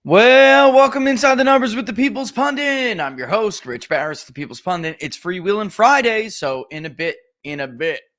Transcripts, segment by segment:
Well, welcome inside the numbers with the People's Pundit. I'm your host, Rich Barris, the People's Pundit. It's Freewheeling Friday, so in a bit,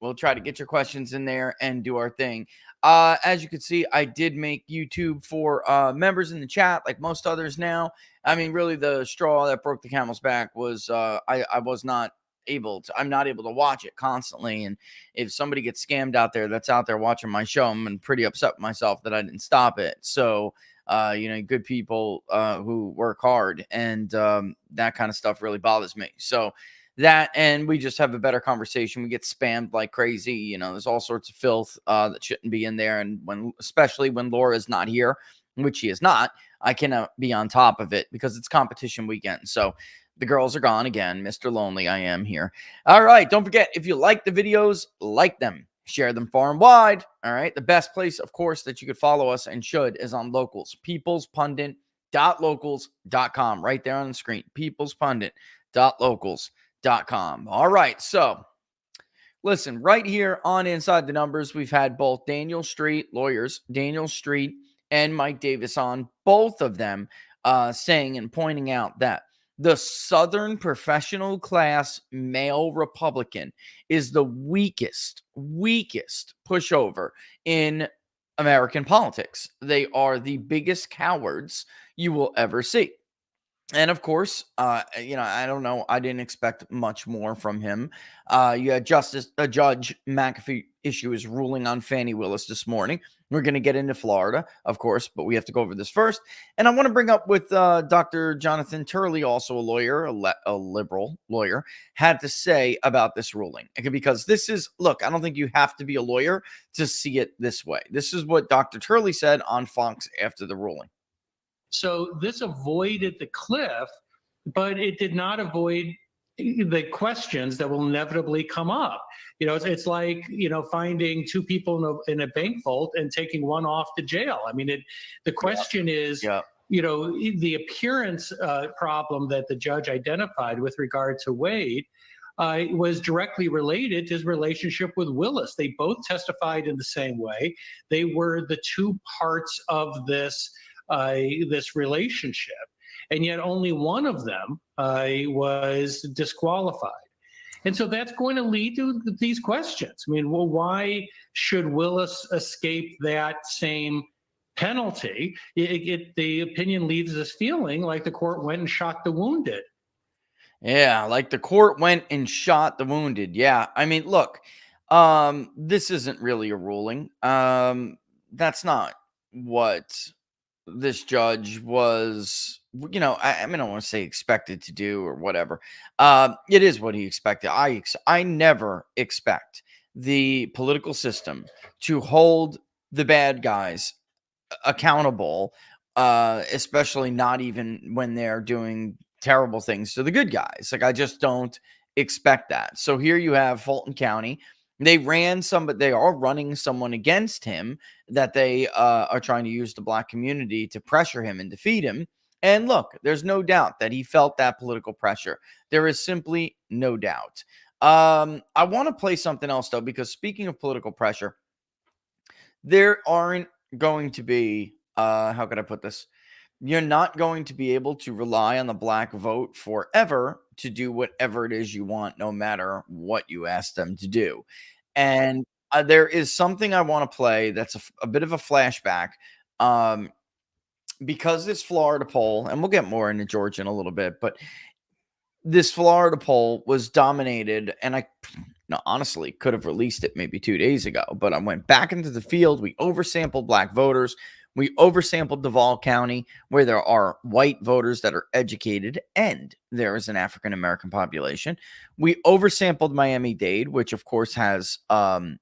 we'll try to get your questions in there and do our thing. As you can see, I did make YouTube for members in the chat, like most others now. I mean, really, the straw that broke the camel's back was I was not able to. I'm not able to watch it constantly, and if somebody gets scammed out there that's out there watching my show, I'm pretty upset with myself that I didn't stop it. So. Good people who work hard, and that kind of stuff really bothers me. So that, and we just have a better conversation. We get spammed like crazy. There's all sorts of filth that shouldn't be in there. And especially when Laura is not here, which she is not, I cannot be on top of it because it's competition weekend. So the girls are gone again. Mr. Lonely, I am here. All right. Don't forget, if you like the videos, like them. Share them far and wide. All right. The best place, of course, that you could follow us and should is on Locals. peoplespundit.locals.com. Right there on the screen. peoplespundit.locals.com. All right. So, listen, right here on Inside the Numbers, we've had both Daniel Street, lawyers, Daniel Street and Mike Davis on, both of them saying and pointing out that the Southern professional class male Republican is the weakest pushover in American politics. They are the biggest cowards you will ever see. And of course, I don't know. I didn't expect much more from him. You had Judge McAfee issue his ruling on Fani Willis this morning. We're going to get into Florida, of course, but we have to go over this first. And I want to bring up with Dr. Jonathan Turley, also a lawyer, a liberal lawyer, had to say about this ruling. Because this is, look, I don't think you have to be a lawyer to see it this way. This is what Dr. Turley said on Fox after the ruling. So this avoided the cliff, but it did not avoid the questions that will inevitably come up. It's like, finding two people in a bank vault and taking one off to jail. I mean, the question is, the appearance problem that the judge identified with regard to Wade was directly related to his relationship with Willis. They both testified in the same way. They were the two parts of this relationship, and yet only one of them was disqualified. And so that's going to lead to these questions. I mean, well, why should Willis escape that same penalty? The opinion leaves us feeling like the court went and shot the wounded. Yeah, like the court went and shot the wounded. Yeah, I memean, look, this isn't really a ruling. That's not what this judge was, I mean, I don't want to say expected to do or whatever. It is what he expected. I never expect the political system to hold the bad guys accountable, especially not even when they're doing terrible things to the good guys. Like, I just don't expect that. So here you have Fulton County. They are running someone against him that they are trying to use the black community to pressure him and defeat him. And look, there's no doubt that he felt that political pressure. There is simply no doubt. I want to play something else, though, because speaking of political pressure, there aren't going to be, how could I put this? You're not going to be able to rely on the black vote forever to do whatever it is you want, no matter what you ask them to do. And there is something I want to play that's a bit of a flashback, because this Florida poll, and we'll get more into Georgia in a little bit, but this Florida poll was dominated, and I honestly could have released it maybe 2 days ago, but I went back into the field. We oversampled black voters. We oversampled Duval County, where there are white voters that are educated and there is an African-American population. We oversampled Miami-Dade, which of course has a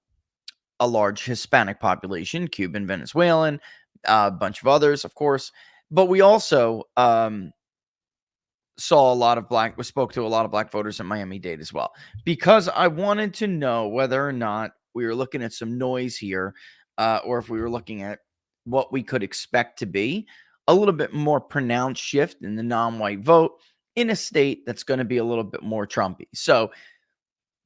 large Hispanic population, Cuban, Venezuelan, a bunch of others, of course. But we also spoke to a lot of black voters in Miami-Dade as well, because I wanted to know whether or not we were looking at some noise here, or if we were looking at what we could expect to be a little bit more pronounced shift in the non-white vote in a state that's going to be a little bit more Trumpy. So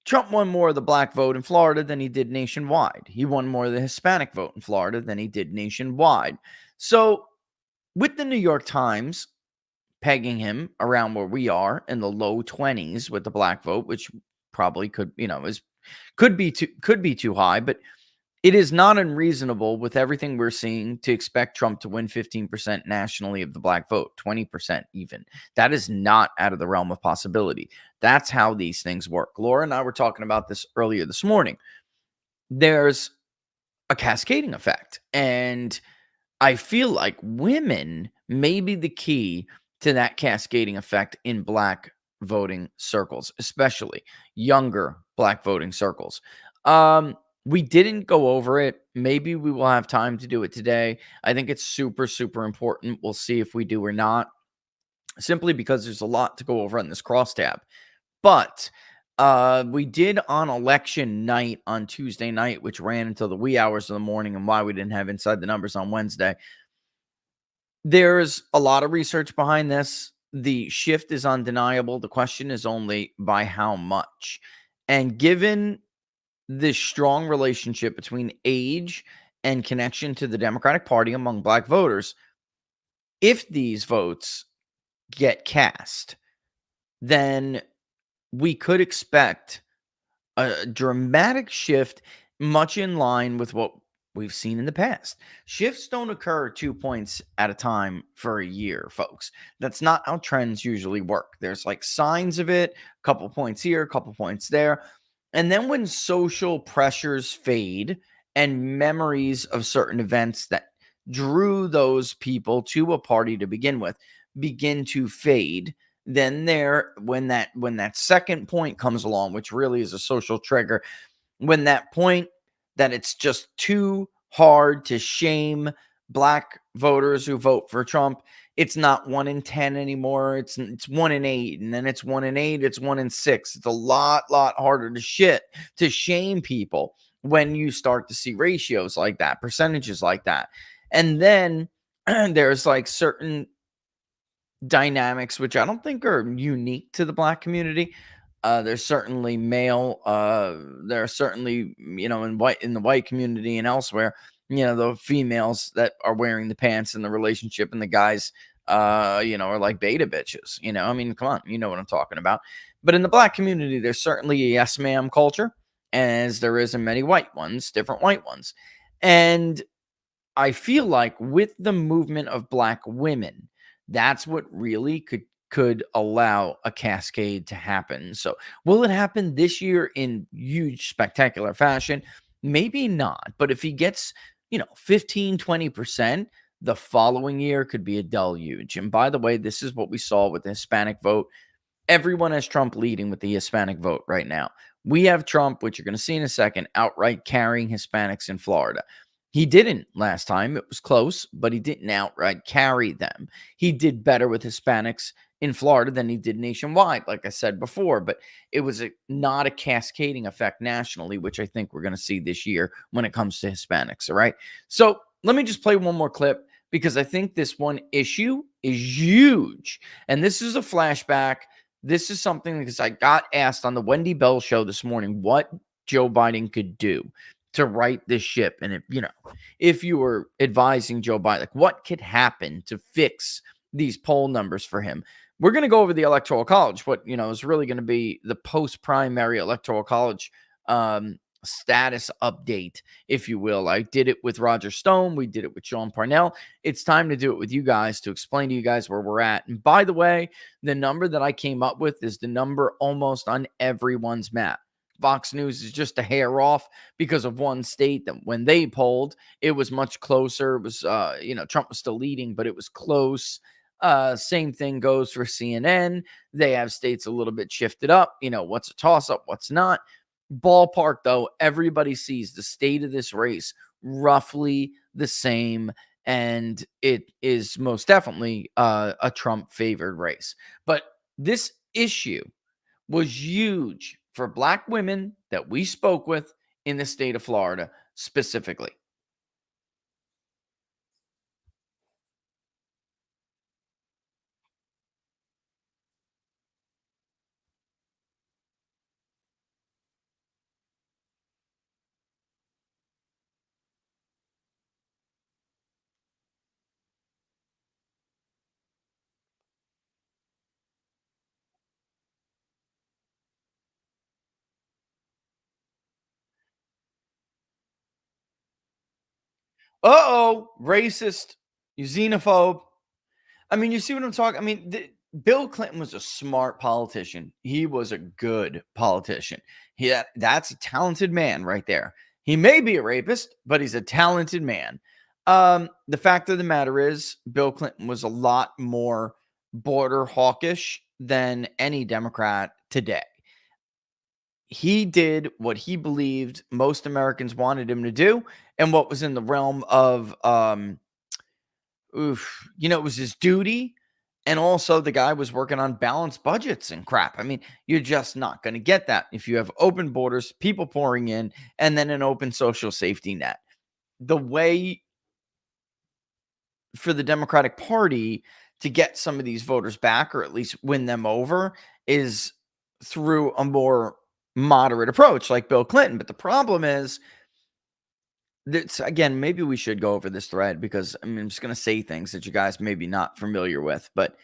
Trump won more of the black vote in Florida than he did nationwide. He won more of the Hispanic vote in Florida than he did nationwide. So, with the New York Times pegging him around where we are in the low 20s with the black vote, which probably could, is could be too high, but it is not unreasonable with everything we're seeing to expect Trump to win 15% nationally of the black vote, 20% even. That is not out of the realm of possibility. That's how these things work. Laura and I were talking about this earlier this morning. There's a cascading effect. And I feel like women may be the key to that cascading effect in black voting circles, especially younger black voting circles. We didn't go over it. Maybe we will have time to do it today. I think it's super, super important. We'll see if we do or not, simply because there's a lot to go over on this crosstab. But we did on election night on Tuesday night, which ran until the wee hours of the morning, and why we didn't have Inside the Numbers on Wednesday. There's a lot of research behind this. The shift is undeniable. The question is only by how much. And given the strong relationship between age and connection to the Democratic Party among black voters, if these votes get cast, then we could expect a dramatic shift, much in line with what we've seen in the past. Shifts don't occur 2 points at a time for a year, folks. That's not how trends usually work. There's like signs of it, a couple points here, a couple points there. And then when social pressures fade and memories of certain events that drew those people to a party to begin with begin to fade, then when that second point comes along, which really is a social trigger, when that point that it's just too hard to shame black voters who vote for Trump, it's not 1 in 10 anymore. It's 1 in 8, and then it's 1 in 8, it's 1 in 6. It's a lot harder to shame people when you start to see ratios like that, percentages like that. And then there's like certain dynamics which I don't think are unique to the black community. There's certainly there are certainly, in the white community and elsewhere, the females that are wearing the pants in the relationship, and the guys are like beta bitches. I mean, come on, you know what I'm talking about. But in the black community, there's certainly a yes ma'am culture, as there is in many different white ones. And I feel like with the movement of black women, that's what really could allow a cascade to happen. So, will it happen this year in huge spectacular fashion? Maybe not, but if he gets, 15, 20%, the following year could be a deluge. And by the way, this is what we saw with the Hispanic vote. Everyone has Trump leading with the Hispanic vote right now. We have Trump, which you're going to see in a second, outright carrying Hispanics in Florida. He didn't last time. It was close, but he didn't outright carry them. He did better with Hispanics in Florida than he did nationwide, like I said before, but it was not a cascading effect nationally, which I think we're going to see this year when it comes to Hispanics. All right. So let me just play one more clip, because I think this one issue is huge. And this is a flashback. This is something, because I got asked on the Wendy Bell show this morning what Joe Biden could do to right this ship. And if you were advising Joe Biden, like what could happen to fix these poll numbers for him? We're going to go over the Electoral College, what is really going to be the post-primary Electoral College status update, if you will. I did it with Roger Stone. We did it with Sean Parnell. It's time to do it with you guys, to explain to you guys where we're at. And by the way, the number that I came up with is the number almost on everyone's map. Fox News is just a hair off because of one state that when they polled, it was much closer. It was, Trump was still leading, but it was close. Same thing goes for CNN. They have states a little bit shifted up. What's a toss up, what's not. Ballpark, though, everybody sees the state of this race roughly the same. And it is most definitely a Trump favored race. But this issue was huge for black women that we spoke with in the state of Florida specifically. racist, you xenophobe. I mean, you see what I'm talking? I mean, Bill Clinton was a smart politician. He was a good politician. That's a talented man right there. He may be a rapist, but he's a talented man. The fact of the matter is, Bill Clinton was a lot more border hawkish than any Democrat today. He did what he believed most Americans wanted him to do, and what was in the realm of it was his duty. And also, the guy was working on balanced budgets and crap. I mean, you're just not going to get that if you have open borders, people pouring in, and then an open social safety net. The way for the Democratic Party to get some of these voters back, or at least win them over, is through a more moderate approach like Bill Clinton. But the problem is, again, maybe we should go over this thread, because I mean, I'm just going to say things that you guys may be not familiar with, but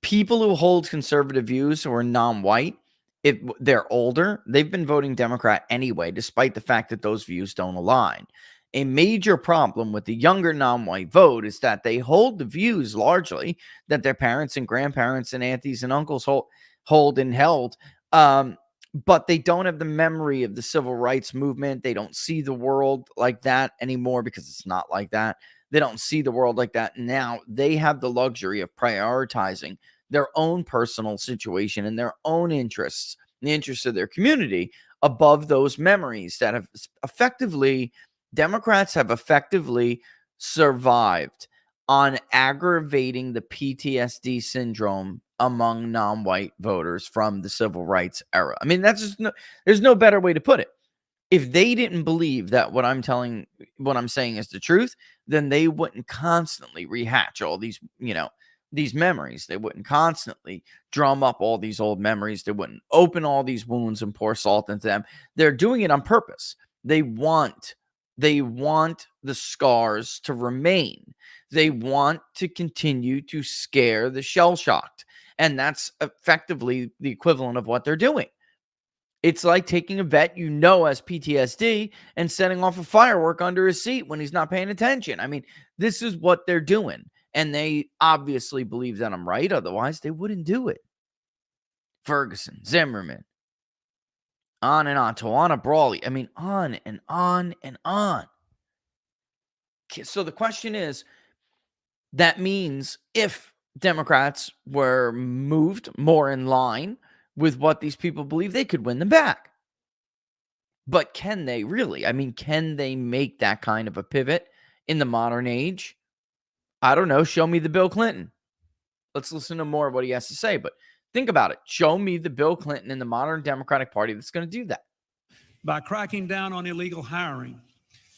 people who hold conservative views who are non-white, if they're older, they've been voting Democrat anyway, despite the fact that those views don't align. A major problem with the younger non-white vote is that they hold the views largely that their parents and grandparents and aunties and uncles hold and held. But they don't have the memory of the civil rights movement. They don't see the world like that anymore, because it's not like that. They don't see the world like that now. They have the luxury of prioritizing their own personal situation and their own interests, the interests of their community, above those memories that have Democrats have effectively survived on aggravating the PTSD syndrome among non-white voters from the civil rights era. I mean, there's no better way to put it. If they didn't believe that what I'm saying is the truth, then they wouldn't constantly rehatch all these, these memories. They wouldn't constantly drum up all these old memories. They wouldn't open all these wounds and pour salt into them. They're doing it on purpose. They want the scars to remain. They want to continue to scare the shell-shocked. And that's effectively the equivalent of what they're doing. It's like taking a vet has PTSD and setting off a firework under his seat when he's not paying attention. I mean, this is what they're doing. And they obviously believe that I'm right. Otherwise, they wouldn't do it. Ferguson, Zimmerman, on and on. Tawana Brawley. I mean, on and on and on. So the question is, that means if Democrats were moved more in line with what these people believe, they could win them back. But can they really? I mean, can they make that kind of a pivot in the modern age? I don't know. Show me the Bill Clinton. Let's listen to more of what he has to say. But think about it. Show me the Bill Clinton in the modern Democratic Party that's going to do that. By cracking down on illegal hiring,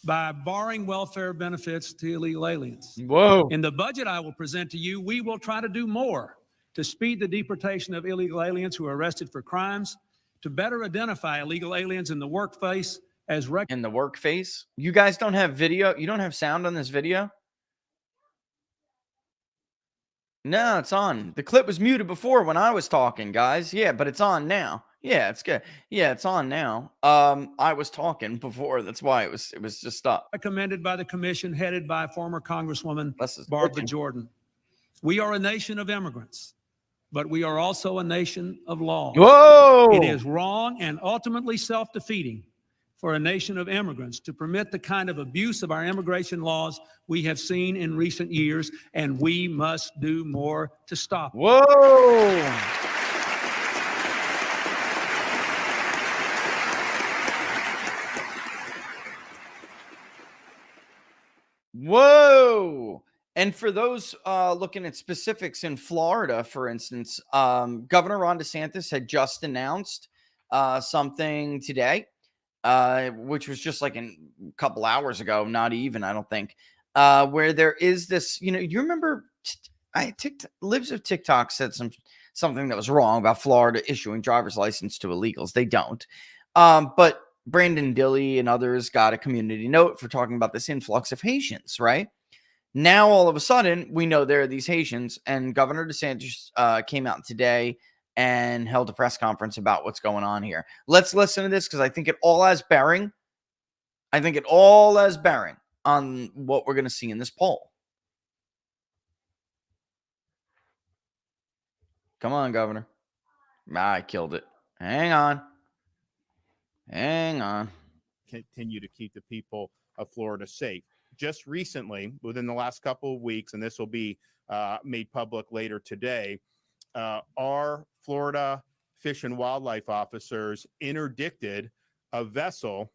by barring welfare benefits to illegal aliens. Whoa. In the budget I will present to you, we will try to do more to speed the deportation of illegal aliens who are arrested for crimes, to better identify illegal aliens in the workplace as in the workplace. You guys don't have video? You don't have sound on this video? No, it's on. The clip was muted before when I was talking, guys. Yeah, but it's on now. Yeah, it's good. Yeah, it's on now. I was talking before. That's why it was just stopped. Recommended by the commission headed by former Congresswoman Barbara Jordan. We are a nation of immigrants, but we are also a nation of laws. Whoa! It is wrong and ultimately self-defeating for a nation of immigrants to permit the kind of abuse of our immigration laws we have seen in recent years, and we must do more to stop. Whoa! Whoa! And for those looking at specifics in Florida, for instance, Governor Ron DeSantis had just announced something today, which was just like a couple hours ago, not even, I don't think, where there is this, you remember, Libs of TikTok said something that was wrong about Florida issuing driver's license to illegals. They don't. But Brandon Dilley and others got a community note for talking about this influx of Haitians, right? Now, all of a sudden, we know there are these Haitians, and Governor DeSantis came out today and held a press conference about what's going on here. Let's listen to this, because I think it all has bearing. on what we're going to see in this poll. Come on, Governor. I killed it. Hang on. Continue to keep the people of Florida safe. Just recently, within the last couple of weeks, and this will be made public later today, our Florida Fish and Wildlife officers interdicted a vessel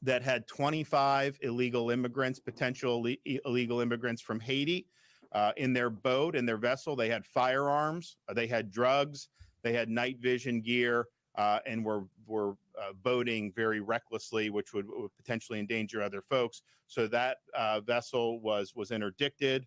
that had 25 illegal immigrants, potential illegal immigrants from Haiti, in their boat, in their vessel. They had firearms, they had drugs, they had night vision gear, and were boating very recklessly, which would potentially endanger other folks. So that vessel was interdicted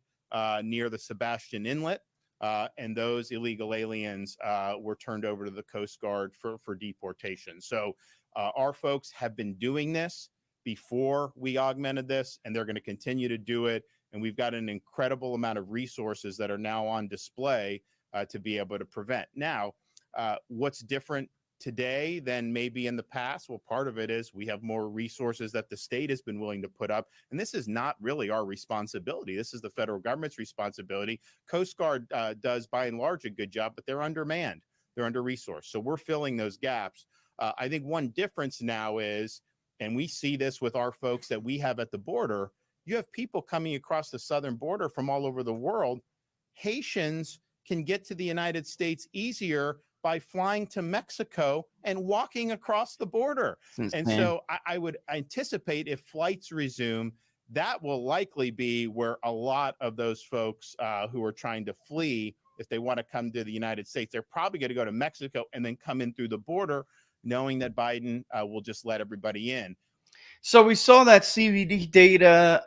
near the Sebastian Inlet, and those illegal aliens were turned over to the Coast Guard for deportation. So our folks have been doing this before we augmented this, and they're going to continue to do it. And we've got an incredible amount of resources that are now on display to be able to prevent. Now, what's different today than maybe in the past? Well, part of it is we have more resources that the state has been willing to put up. And this is not really our responsibility. This is the federal government's responsibility. Coast Guard does, by and large, a good job, but they're undermanned. They're under-resourced. So we're filling those gaps. I think one difference now is, and we see this with our folks that we have at the border, you have people coming across the southern border from all over the world. Haitians can get to the United States easier by flying to Mexico and walking across the border. And so I would anticipate if flights resume, that will likely be where a lot of those folks who are trying to flee, if they want to come to the United States, they're probably going to go to Mexico and then come in through the border, knowing that Biden will just let everybody in. So we saw that CBD data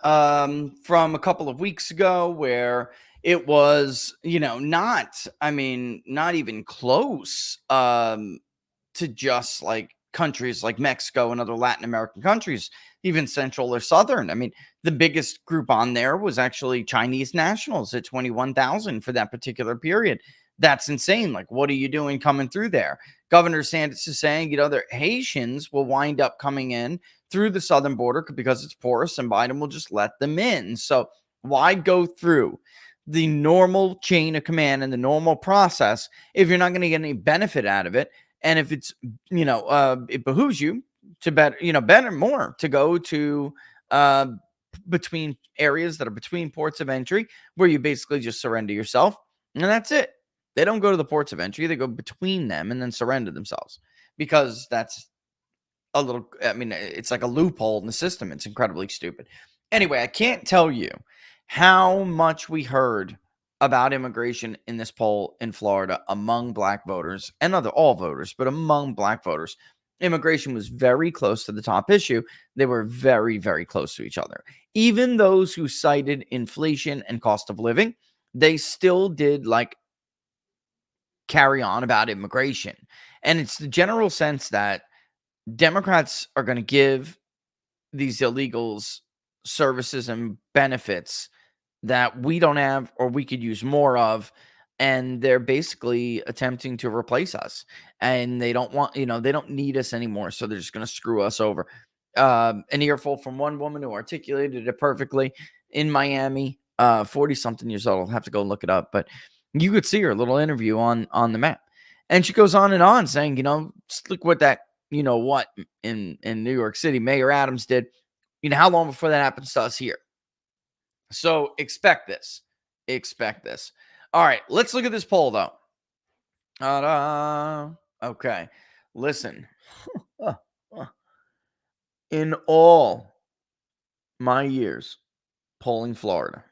from a couple of weeks ago where it was, not even close to just like countries like Mexico and other Latin American countries, even Central or Southern. I mean, the biggest group on there was actually Chinese nationals at 21,000 for that particular period. That's insane. Like, what are you doing coming through there? Governor Sanders is saying, the Haitians will wind up coming in through the southern border because it's porous and Biden will just let them in. So why go through the normal chain of command and the normal process if you're not going to get any benefit out of it? And if it's, it behooves you to better more to go to between areas that are between ports of entry where you basically just surrender yourself and that's it. They don't go to the ports of entry. They go between them and then surrender themselves because that's it's like a loophole in the system. It's incredibly stupid. Anyway, I can't tell you how much we heard about immigration in this poll in Florida among black voters and all voters, but among black voters. Immigration was very close to the top issue. They were very, very close to each other. Even those who cited inflation and cost of living, they still did carry on about immigration. And it's the general sense that Democrats are going to give these illegals services and benefits that we don't have or we could use more of. And they're basically attempting to replace us. And they don't want, they don't need us anymore. So they're just going to screw us over. An earful from one woman who articulated it perfectly in Miami, 40-something years old. I'll have to go look it up. But you could see her little interview on the map. And she goes on and on saying, look what that, in New York City, Mayor Adams did. How long before that happens to us here? So expect this. All right, let's look at this poll, though. Okay, listen. In all my years polling Florida,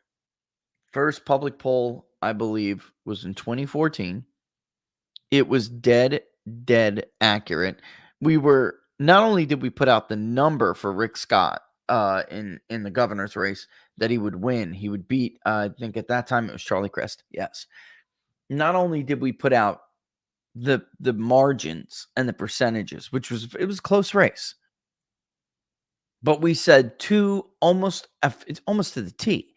first public poll, I believe, was in 2014. It was dead accurate. We were, not only did we put out the number for Rick Scott in the governor's race that he would win, he would beat, I think at that time it was Charlie Crist. Yes. Not only did we put out the margins and the percentages, it was a close race, but we said it's almost to the T.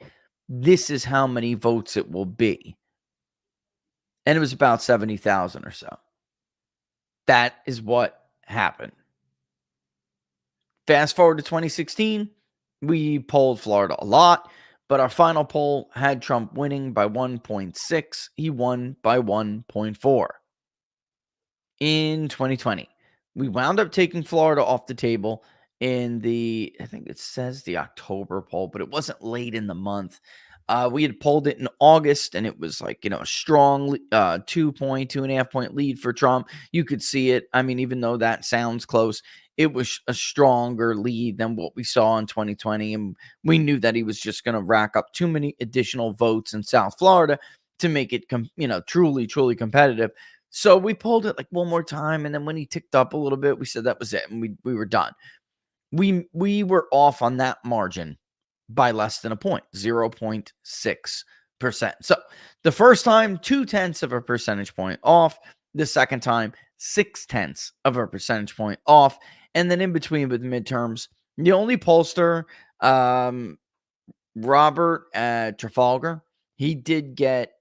This is how many votes it will be. And it was about 70,000 or so. That is what happened. Fast forward to 2016, We polled Florida a lot, but our final poll had Trump winning by 1.6. He won by 1.4. In 2020, we wound up taking Florida off the table in I think it says the October poll, but it wasn't late in the month. We had polled it in August, and it was like, a strong 2.5 point lead for Trump. You could see it. I mean, even though that sounds close, it was a stronger lead than what we saw in 2020. And we knew that he was just going to rack up too many additional votes in South Florida to make it, truly, truly competitive. So we pulled it like one more time, and then when he ticked up a little bit, we said that was it, and we were done. We were off on that margin by less than a point, 0.6%. So the first time, 0.2 of a percentage point off. The second time, 0.6 of a percentage point off. And then in between with midterms, the only pollster, Robert Trafalgar, he did get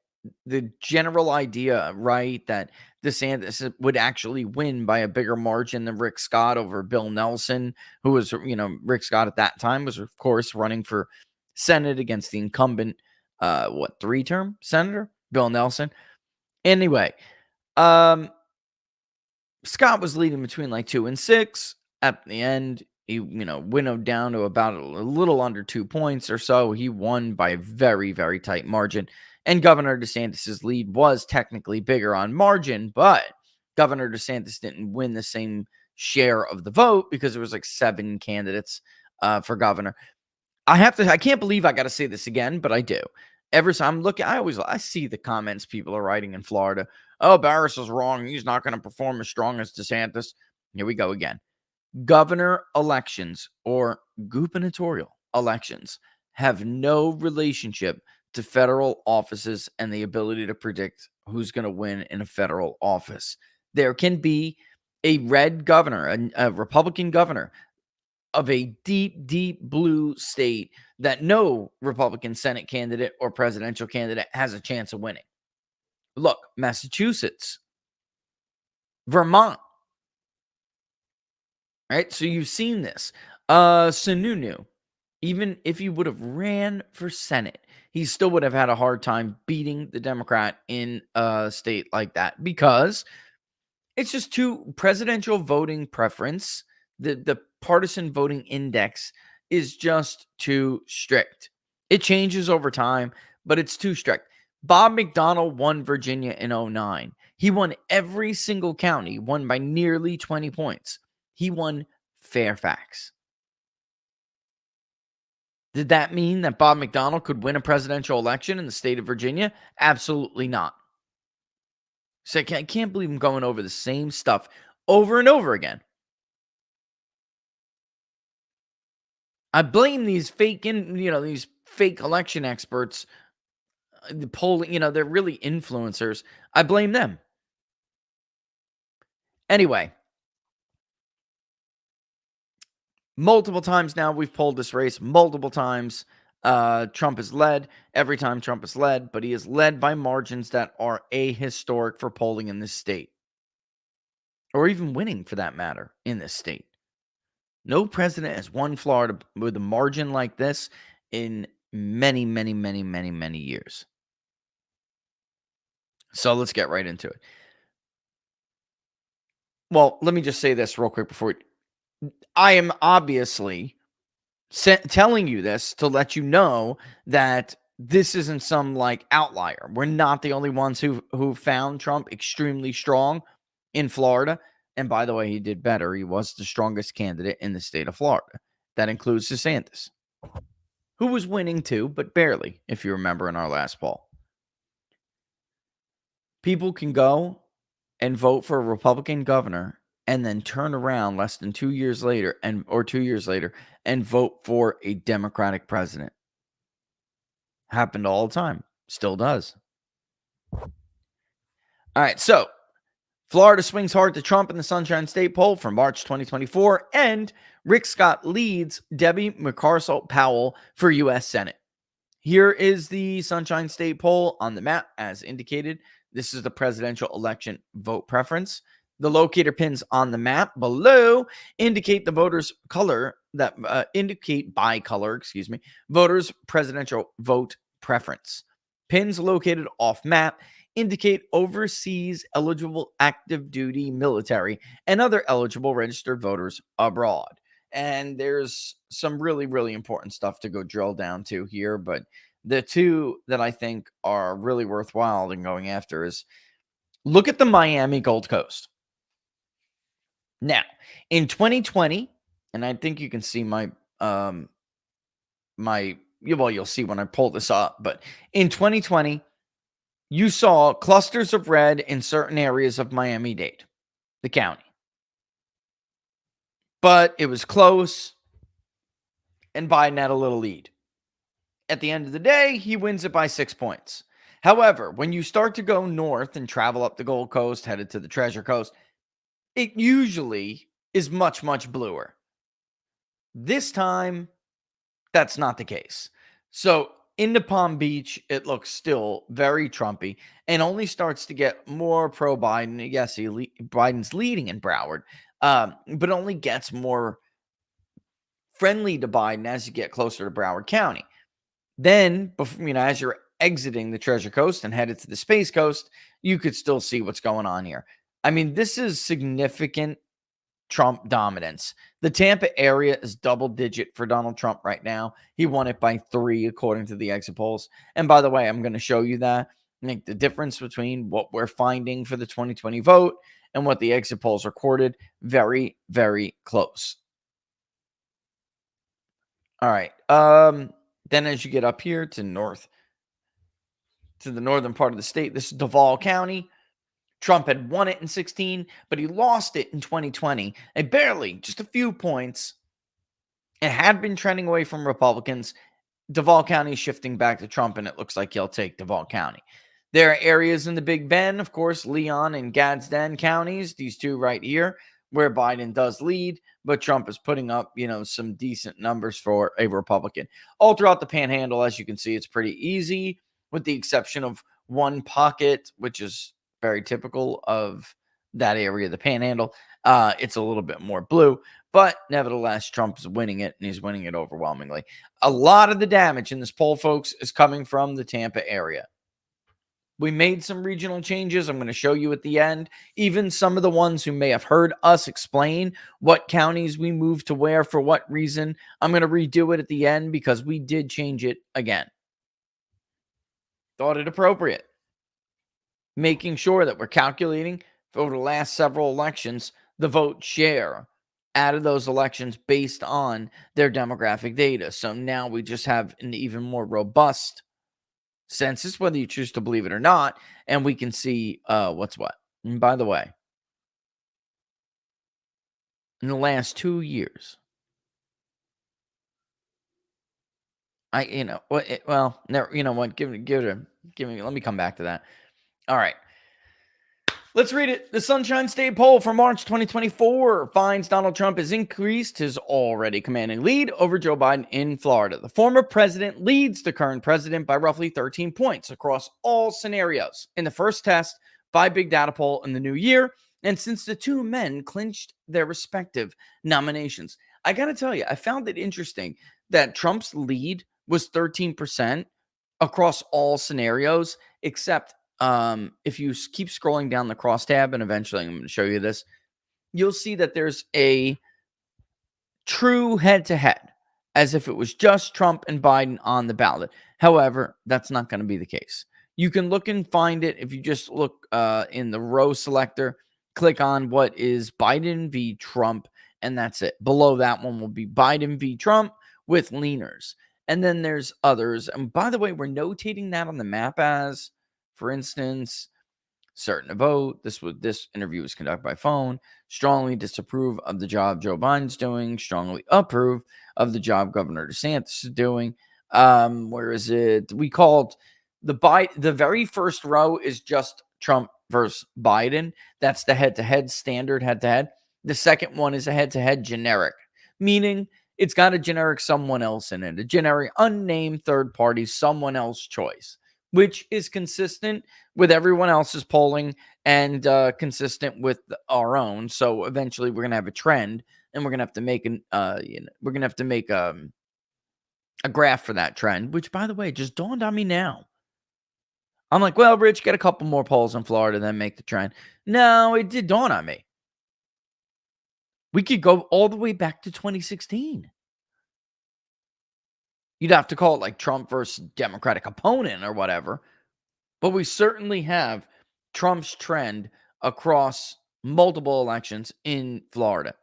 the general idea right that DeSantis would actually win by a bigger margin than Rick Scott over Bill Nelson, who was, Rick Scott at that time was, of course, running for Senate against the incumbent, 3-term senator, Bill Nelson. Anyway, Scott was leading between like 2 and 6. At the end, he, winnowed down to about a little under 2 points or so. He won by a very, very tight margin. And Governor DeSantis' lead was technically bigger on margin, but Governor DeSantis didn't win the same share of the vote because there was like 7 candidates for governor. I can't believe I got to say this again, but I do. Every time I'm looking, I see the comments people are writing in Florida. Oh, Barris is wrong. He's not going to perform as strong as DeSantis. Here we go again. Governor elections or gubernatorial elections have no relationship to federal offices and the ability to predict who's going to win in a federal office. There can be a red governor, a Republican governor of a deep, deep blue state that no Republican Senate candidate or presidential candidate has a chance of winning. Look, Massachusetts, Vermont, right? So you've seen this. Sununu, even if he would have ran for Senate, he still would have had a hard time beating the Democrat in a state like that because it's just too presidential voting preference. The partisan voting index is just too strict. It changes over time, but it's too strict. Bob McDonnell won Virginia in 2009. He won every single county, won by nearly 20 points. He won Fairfax. Did that mean that Bob McDonnell could win a presidential election in the state of Virginia? Absolutely not. So I can't believe I'm going over the same stuff over and over again. I blame these fake election experts, the polling, they're really influencers. I blame them. Anyway, multiple times now we've polled this race. Multiple times Trump has led. Every time Trump has led, but he is led by margins that are ahistoric for polling in this state. Or even winning, for that matter, in this state. No president has won Florida with a margin like this in many, many, many, many, many years. So let's get right into it. Well, let me just say this real quick before I am obviously telling you this to let you know that this isn't some like outlier. We're not the only ones who found Trump extremely strong in Florida. And by the way, he did better. He was the strongest candidate in the state of Florida. That includes DeSantis, who was winning too, but barely, if you remember in our last poll. People can go and vote for a Republican governor and then turn around less than 2 years later or 2 years later and vote for a Democratic president. Happened all the time. Still does. All right, so Florida swings hard to Trump in the Sunshine State poll for March 2024, and Rick Scott leads Debbie McCarcel-Powell for U.S. Senate. Here is the Sunshine State poll on the map as indicated. This is the presidential election vote preference. The locator pins on the map below indicate the voters' color that indicate by color, voters' presidential vote preference. Pins located off map indicate overseas eligible active duty military and other eligible registered voters abroad. And there's some really, really important stuff to go drill down to here, but the two that I think are really worthwhile in going after is look at the Miami Gold Coast. Now, in 2020, and I think you can see you'll see when I pull this up, but in 2020, you saw clusters of red in certain areas of Miami-Dade, the county. But it was close, and Biden had a little lead. At the end of the day, he wins it by 6 points. However, when you start to go north and travel up the Gold Coast, headed to the Treasure Coast, it usually is much, much bluer. This time, that's not the case. So into Palm Beach, it looks still very Trumpy and only starts to get more pro-Biden. Yes, Biden's leading in Broward, but only gets more friendly to Biden as you get closer to Broward County. Then, as you're exiting the Treasure Coast and headed to the Space Coast, you could still see what's going on here. I mean, this is significant Trump dominance. The Tampa area is double digit for Donald Trump right now. He won it by 3, according to the exit polls. And by the way, I'm going to show you that. Make the difference between what we're finding for the 2020 vote and what the exit polls recorded. Very, very close. All right. Then as you get up here to the northern part of the state, this is Duval County. Trump had won it in 2016, but he lost it in 2020. And barely, just a few points. It had been trending away from Republicans. Duval County is shifting back to Trump, and it looks like he'll take Duval County. There are areas in the Big Bend, of course, Leon and Gadsden counties, these two right here, where Biden does lead, but Trump is putting up, some decent numbers for a Republican. All throughout the Panhandle, as you can see, it's pretty easy, with the exception of one pocket, which is very typical of that area, the Panhandle. It's a little bit more blue, but nevertheless, Trump is winning it, and he's winning it overwhelmingly. A lot of the damage in this poll, folks, is coming from the Tampa area. We made some regional changes. I'm going to show you at the end. Even some of the ones who may have heard us explain what counties we moved to where for what reason, I'm going to redo it at the end because we did change it again. Thought it appropriate. Making sure that we're calculating over the last several elections the vote share out of those elections based on their demographic data. So now we just have an even more robust census, whether you choose to believe it or not, and we can see what's what. And by the way, in the last 2 years, let me come back to that. All right. Let's read it. The Sunshine State poll for March 2024 finds Donald Trump has increased his already commanding lead over Joe Biden in Florida. The former president leads the current president by roughly 13 points across all scenarios in the first test by Big Data Poll in the new year, and since the two men clinched their respective nominations. I got to tell you, I found it interesting that Trump's lead was 13% across all scenarios, except if you keep scrolling down the crosstab, and eventually I'm going to show you this, you'll see that there's a true head-to-head, as if it was just Trump and Biden on the ballot. However, that's not going to be the case. You can look and find it if you just look in the row selector, click on what is Biden v. Trump, and that's it. Below that one will be Biden v. Trump with leaners. And then there's others. And by the way, we're notating that on the map as, for instance, certain to vote. This interview was conducted by phone. Strongly disapprove of the job Joe Biden's doing. Strongly approve of the job Governor DeSantis is doing. Where is it? We called the very first row is just Trump versus Biden. That's the head-to-head standard head-to-head. The second one is a head-to-head generic, meaning it's got a generic someone else in it, a generic unnamed third party, someone else choice. which is consistent with everyone else's polling and consistent with our own. So eventually we're going to have a trend, and we're going to have to make a graph for that trend, which, by the way, just dawned on me now. I'm like, well, Rich, get a couple more polls in Florida, then make the trend. No, it did dawn on me. We could go all the way back to 2016. You'd have to call it like Trump versus Democratic opponent or whatever. But we certainly have Trump's trend across multiple elections in Florida.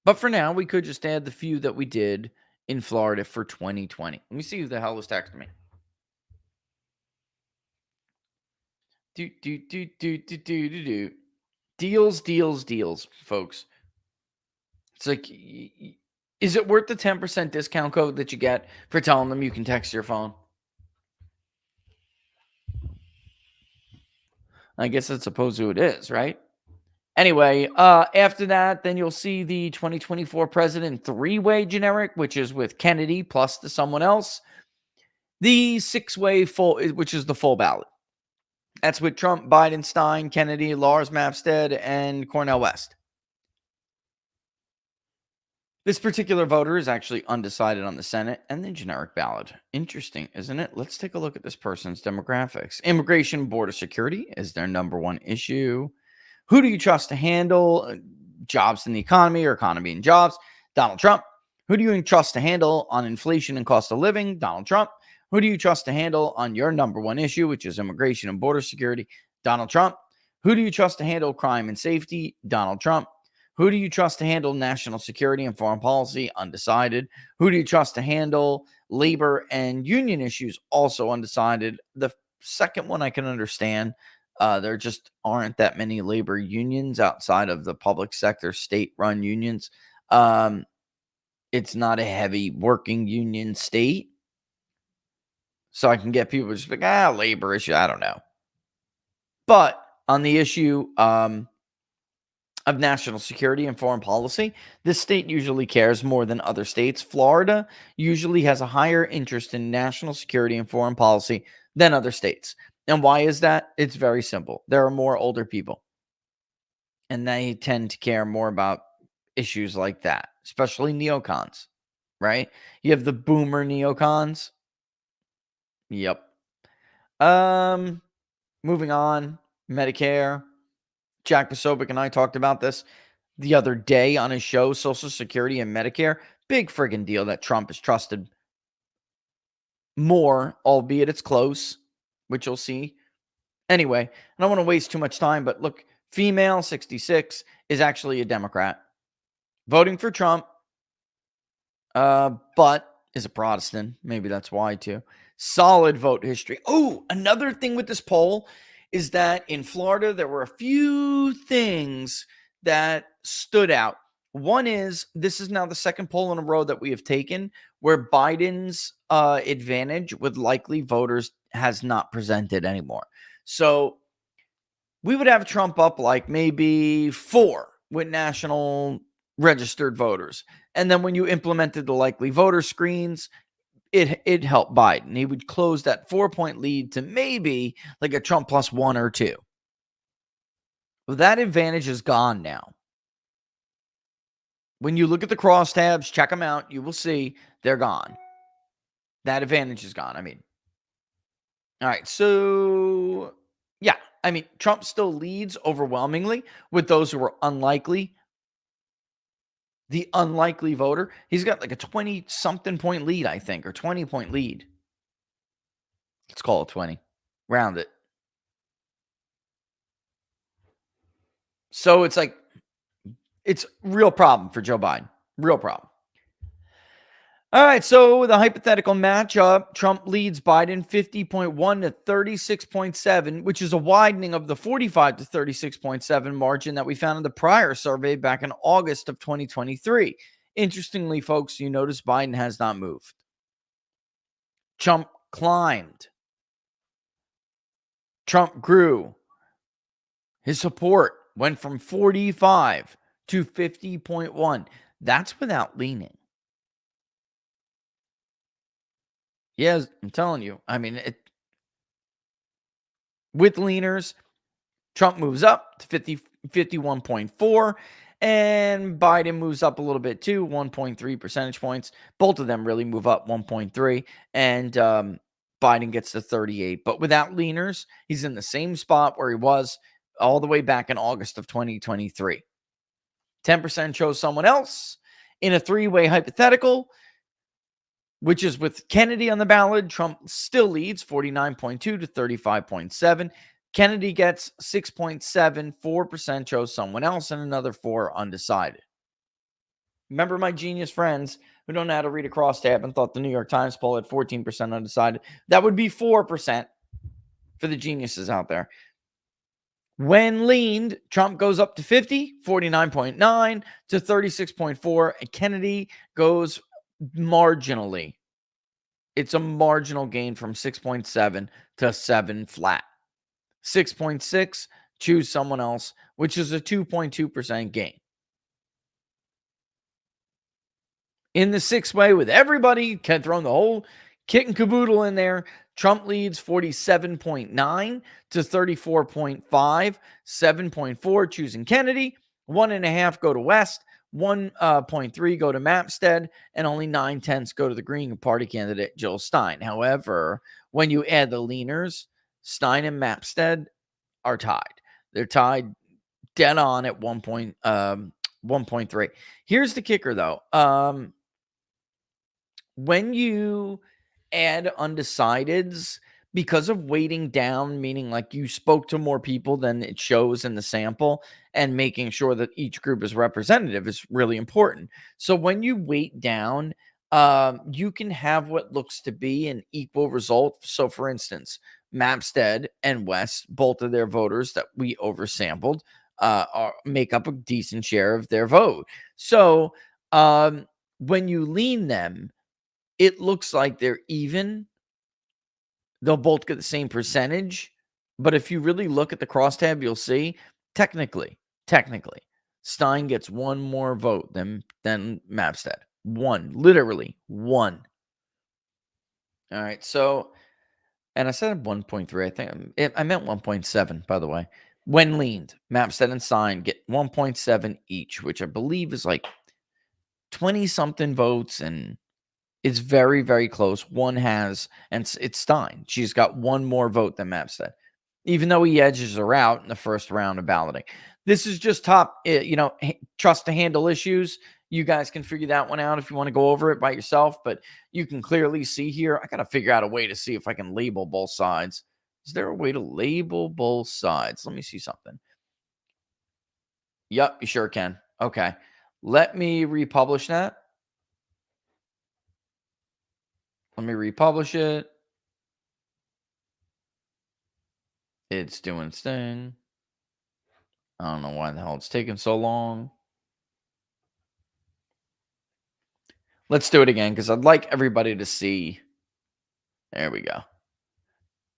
But for now, we could just add the few that we did in Florida for 2020. Let me see who the hell was texting me. Deals, folks. It's like, is it worth the 10% discount code that you get for telling them you can text your phone? I guess that's supposed to it is, right? Anyway, after that, then you'll see the 2024 president three-way generic, which is with Kennedy plus the someone else. The six-way full, which is the full ballot. That's with Trump, Biden, Stein, Kennedy, Lars Mapstead, and Cornel West. This particular voter is actually undecided on the Senate and the generic ballot. Interesting, isn't it? Let's take a look at this person's demographics. Immigration, border security is their number one issue. Who do you trust to handle jobs in the economy or economy and jobs? Donald Trump. Who do you trust to handle on inflation and cost of living? Donald Trump. Who do you trust to handle on your number one issue, which is immigration and border security? Donald Trump. Who do you trust to handle crime and safety? Donald Trump. Who do you trust to handle national security and foreign policy? Undecided. Who do you trust to handle labor and union issues? Also undecided. The second one I can understand. There just aren't that many labor unions outside of the public sector, state-run unions. It's not a heavy working union state. So I can get people just like, labor issue. I don't know. But on the issue of national security and foreign policy, this state usually cares more than other states. Florida usually has a higher interest in national security and foreign policy than other states. And why is that? It's very simple. There are more older people, and they tend to care more about issues like that, especially neocons, right? You have the boomer neocons. Yep. Moving on, Medicare. Jack Posobiec and I talked about this the other day on his show, Social Security and Medicare. Big friggin' deal that Trump is trusted more, albeit it's close, which you'll see. Anyway, I don't want to waste too much time, but look, female 66 is actually a Democrat. Voting for Trump, but is a Protestant. Maybe that's why too. Solid vote history. Oh, another thing with this poll is that in Florida, there were a few things that stood out. One is, this is now the second poll in a row that we have taken where Biden's advantage with likely voters has not presented anymore. So we would have Trump up like maybe 4 with national registered voters. And then when you implemented the likely voter screens, it helped Biden. He would close that 4-point lead to maybe like a Trump plus 1 or 2. Well, that advantage is gone now. When you look at the crosstabs, check them out, you will see they're gone. That advantage is gone. All right. So, yeah. Trump still leads overwhelmingly with those who are unlikely. The unlikely voter, he's got like a 20-something point lead, I think, or 20-point lead. Let's call it 20. Round it. So it's like, it's real problem for Joe Biden. Real problem. All right, so the hypothetical matchup, Trump leads Biden 50.1 to 36.7, which is a widening of the 45 to 36.7 margin that we found in the prior survey back in August of 2023. Interestingly, folks, you notice Biden has not moved. Trump climbed. Trump grew. His support went from 45 to 50.1. That's without leaning. Yeah, I'm telling you. I mean, with leaners, Trump moves up to 51.4, and Biden moves up a little bit too, 1.3 percentage points. Both of them really move up 1.3, and Biden gets to 38. But without leaners, he's in the same spot where he was all the way back in August of 2023. 10% chose someone else in a three-way hypothetical, which is with Kennedy on the ballot. Trump still leads 49.2 to 35.7. Kennedy gets 6.7, 4% chose someone else, and another 4 undecided. Remember my genius friends who don't know how to read a crosstab and thought the New York Times poll had 14% undecided? That would be 4% for the geniuses out there. When leaned, Trump goes up to 50, 49.9 to 36.4, and Kennedy goes marginally. It's a marginal gain from 6.7 to 7 flat. 6.6, choose someone else, which is a 2.2% gain. In the six-way with everybody, can throw the whole kit and caboodle in there. Trump leads 47.9 to 34.5, 7.4 choosing Kennedy, 1.5 go to West, 1.3 go to Mapstead, and only 9/10 go to the Green Party candidate, Jill Stein. However, when you add the leaners, Stein and Mapstead are tied. They're tied dead on at 1.3. Here's the kicker, though. When you add undecideds, because of weighting down, meaning like you spoke to more people than it shows in the sample, and making sure that each group is representative is really important. So when you weight down, you can have what looks to be an equal result. So for instance, Mapstead and West, both of their voters that we oversampled, make up a decent share of their vote. So when you lean them, it looks like they're even. They'll both get the same percentage. But if you really look at the crosstab, you'll see technically, Stein gets one more vote than Mapstead. One, literally one. All right. So, and I said 1.3. I think I meant 1.7, by the way. When leaned, Mapstead and Stein get 1.7 each, which I believe is like 20 something votes, and it's very, very close. One has, and it's Stein. She's got one more vote than Mapstead, even though he edges her out in the first round of balloting. This is just top, trust to handle issues. You guys can figure that one out if you want to go over it by yourself, but you can clearly see here. I got to figure out a way to see if I can label both sides. Is there a way to label both sides? Let me see something. Yep, you sure can. Okay. Let me republish that. Let me republish it. It's doing its thing. I don't know why the hell it's taking so long. Let's do it again because I'd like everybody to see. There we go.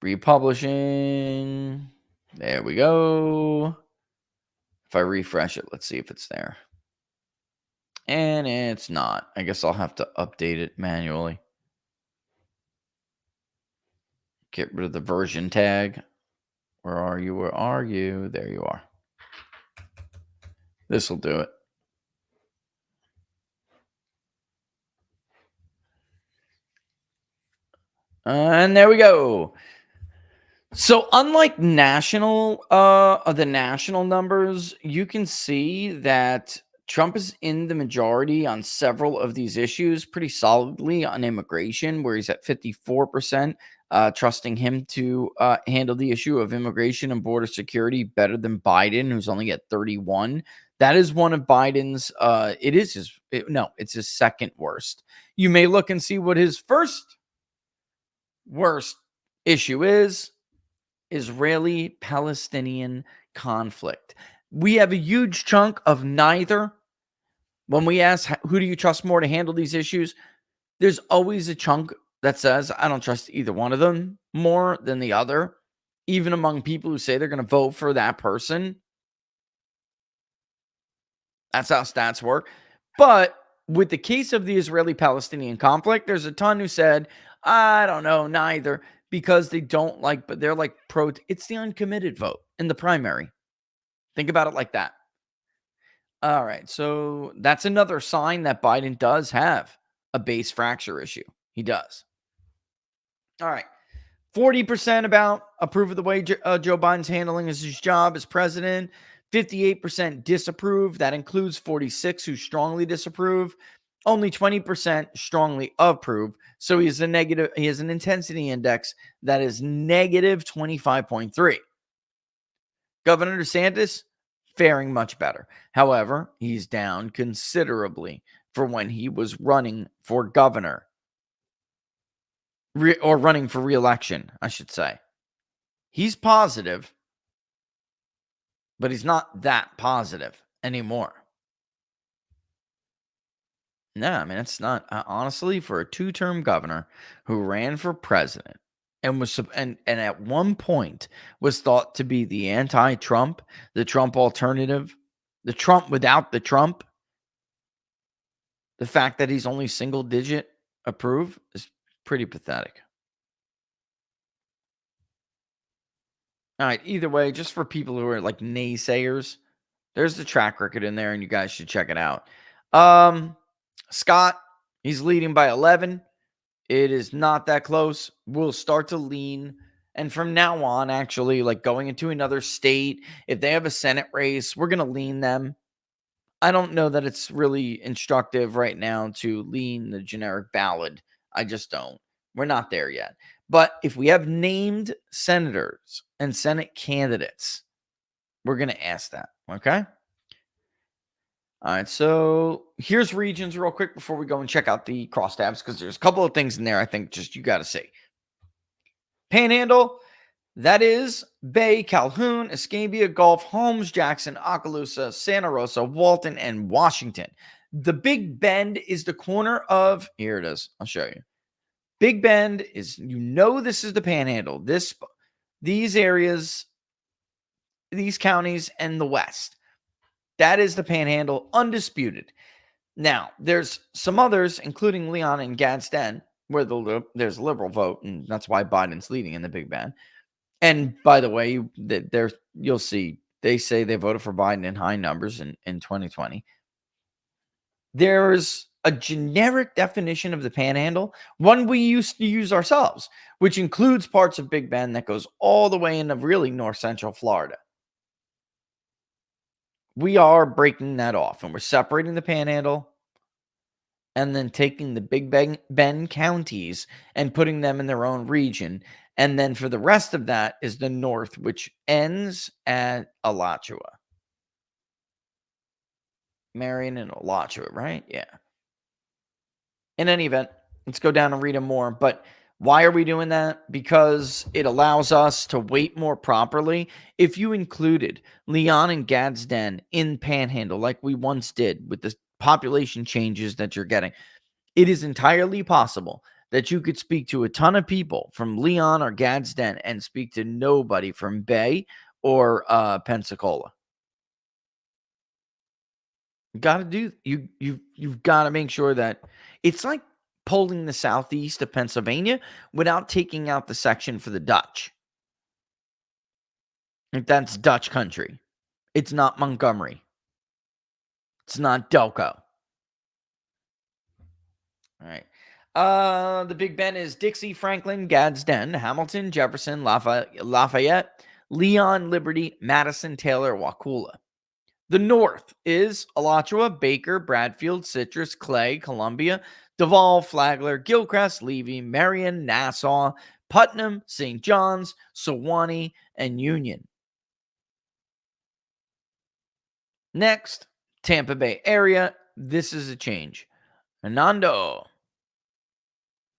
Republishing. There we go. If I refresh it, let's see if it's there. And it's not. I guess I'll have to update it manually. Get rid of the version tag. Where are you? Where are you? There you are. This will do it. And there we go. So unlike the national numbers, you can see that Trump is in the majority on several of these issues pretty solidly on immigration, where he's at 54%, trusting him to handle the issue of immigration and border security better than Biden, who's only at 31. That is one of Biden's, it's his second worst. You may look and see what his first worst issue is. Israeli-Palestinian conflict. We have a huge chunk of neither. When we ask who do you trust more to handle these issues, there's always a chunk that says I don't trust either one of them more than the other, even among people who say they're going to vote for that person. That's how stats work. But with the case of the Israeli-Palestinian conflict, there's a ton who said, I don't know, neither, because they don't like, but they're like it's the uncommitted vote in the primary. Think about it like that. All right, so that's another sign that Biden does have a base fracture issue. He does. All right. 40% about approve of the way Joe Biden's handling his job as president. 58% disapprove. That includes 46 who strongly disapprove. Only 20% strongly approve. So he has an intensity index that is negative 25.3. Governor DeSantis faring much better. However, he's down considerably for when he was running for governor. Or running for re-election, I should say. He's positive, but he's not that positive anymore. No, I mean, it's not, honestly, for a 2-term governor who ran for president and was and at one point was thought to be the anti-Trump, the Trump alternative, the Trump without the Trump. The fact that he's only single digit approve is pretty pathetic. All right, either way, just for people who are like naysayers, there's the track record in there, and you guys should check it out. Scott, he's leading by 11. It is not that close. We'll start to lean. And from now on, actually, like going into another state, if they have a Senate race, we're going to lean them. I don't know that it's really instructive right now to lean the generic ballot. I just don't. We're not there yet. But if we have named senators and Senate candidates, we're going to ask that. Okay? All right, so here's regions real quick before we go and check out the crosstabs, because there's a couple of things in there I think just you got to see. Panhandle, that is Bay, Calhoun, Escambia, Gulf, Holmes, Jackson, Okaloosa, Santa Rosa, Walton, and Washington. The Big Bend is the corner of, here it is, I'll show you. Big Bend is, this is the Panhandle. These areas, these counties, and the West. That is the Panhandle, undisputed. Now, there's some others, including Leon and Gadsden, where there's a liberal vote, and that's why Biden's leading in the Big Bend. And by the way, you'll see, they say they voted for Biden in high numbers in 2020. There's a generic definition of the Panhandle, one we used to use ourselves, which includes parts of Big Bend that goes all the way into really north central Florida. We are breaking that off, and we're separating the Panhandle and then taking the Big Bend counties and putting them in their own region. And then for the rest of that is the north, which ends at Alachua. Marion and Alachua, right? Yeah. In any event, let's go down and read them more. But why are we doing that? Because it allows us to weight more properly. If you included Leon and Gadsden in Panhandle, like we once did with the population changes that you're getting, it is entirely possible that you could speak to a ton of people from Leon or Gadsden and speak to nobody from Bay or Pensacola. You've got to make sure that it's like polling the southeast of Pennsylvania without taking out the section for the Dutch. Like, that's Dutch country. It's not Montgomery. It's not Delco. All right. The Big Bend is Dixie, Franklin, Gadsden, Hamilton, Jefferson, Lafayette, Leon, Liberty, Madison, Taylor, Wauchula. The North is Alachua, Baker, Bradfield, Citrus, Clay, Columbia, Duval, Flagler, Gilchrist, Levy, Marion, Nassau, Putnam, St. John's, Sewanee, and Union. Next, Tampa Bay area. This is a change. Hernando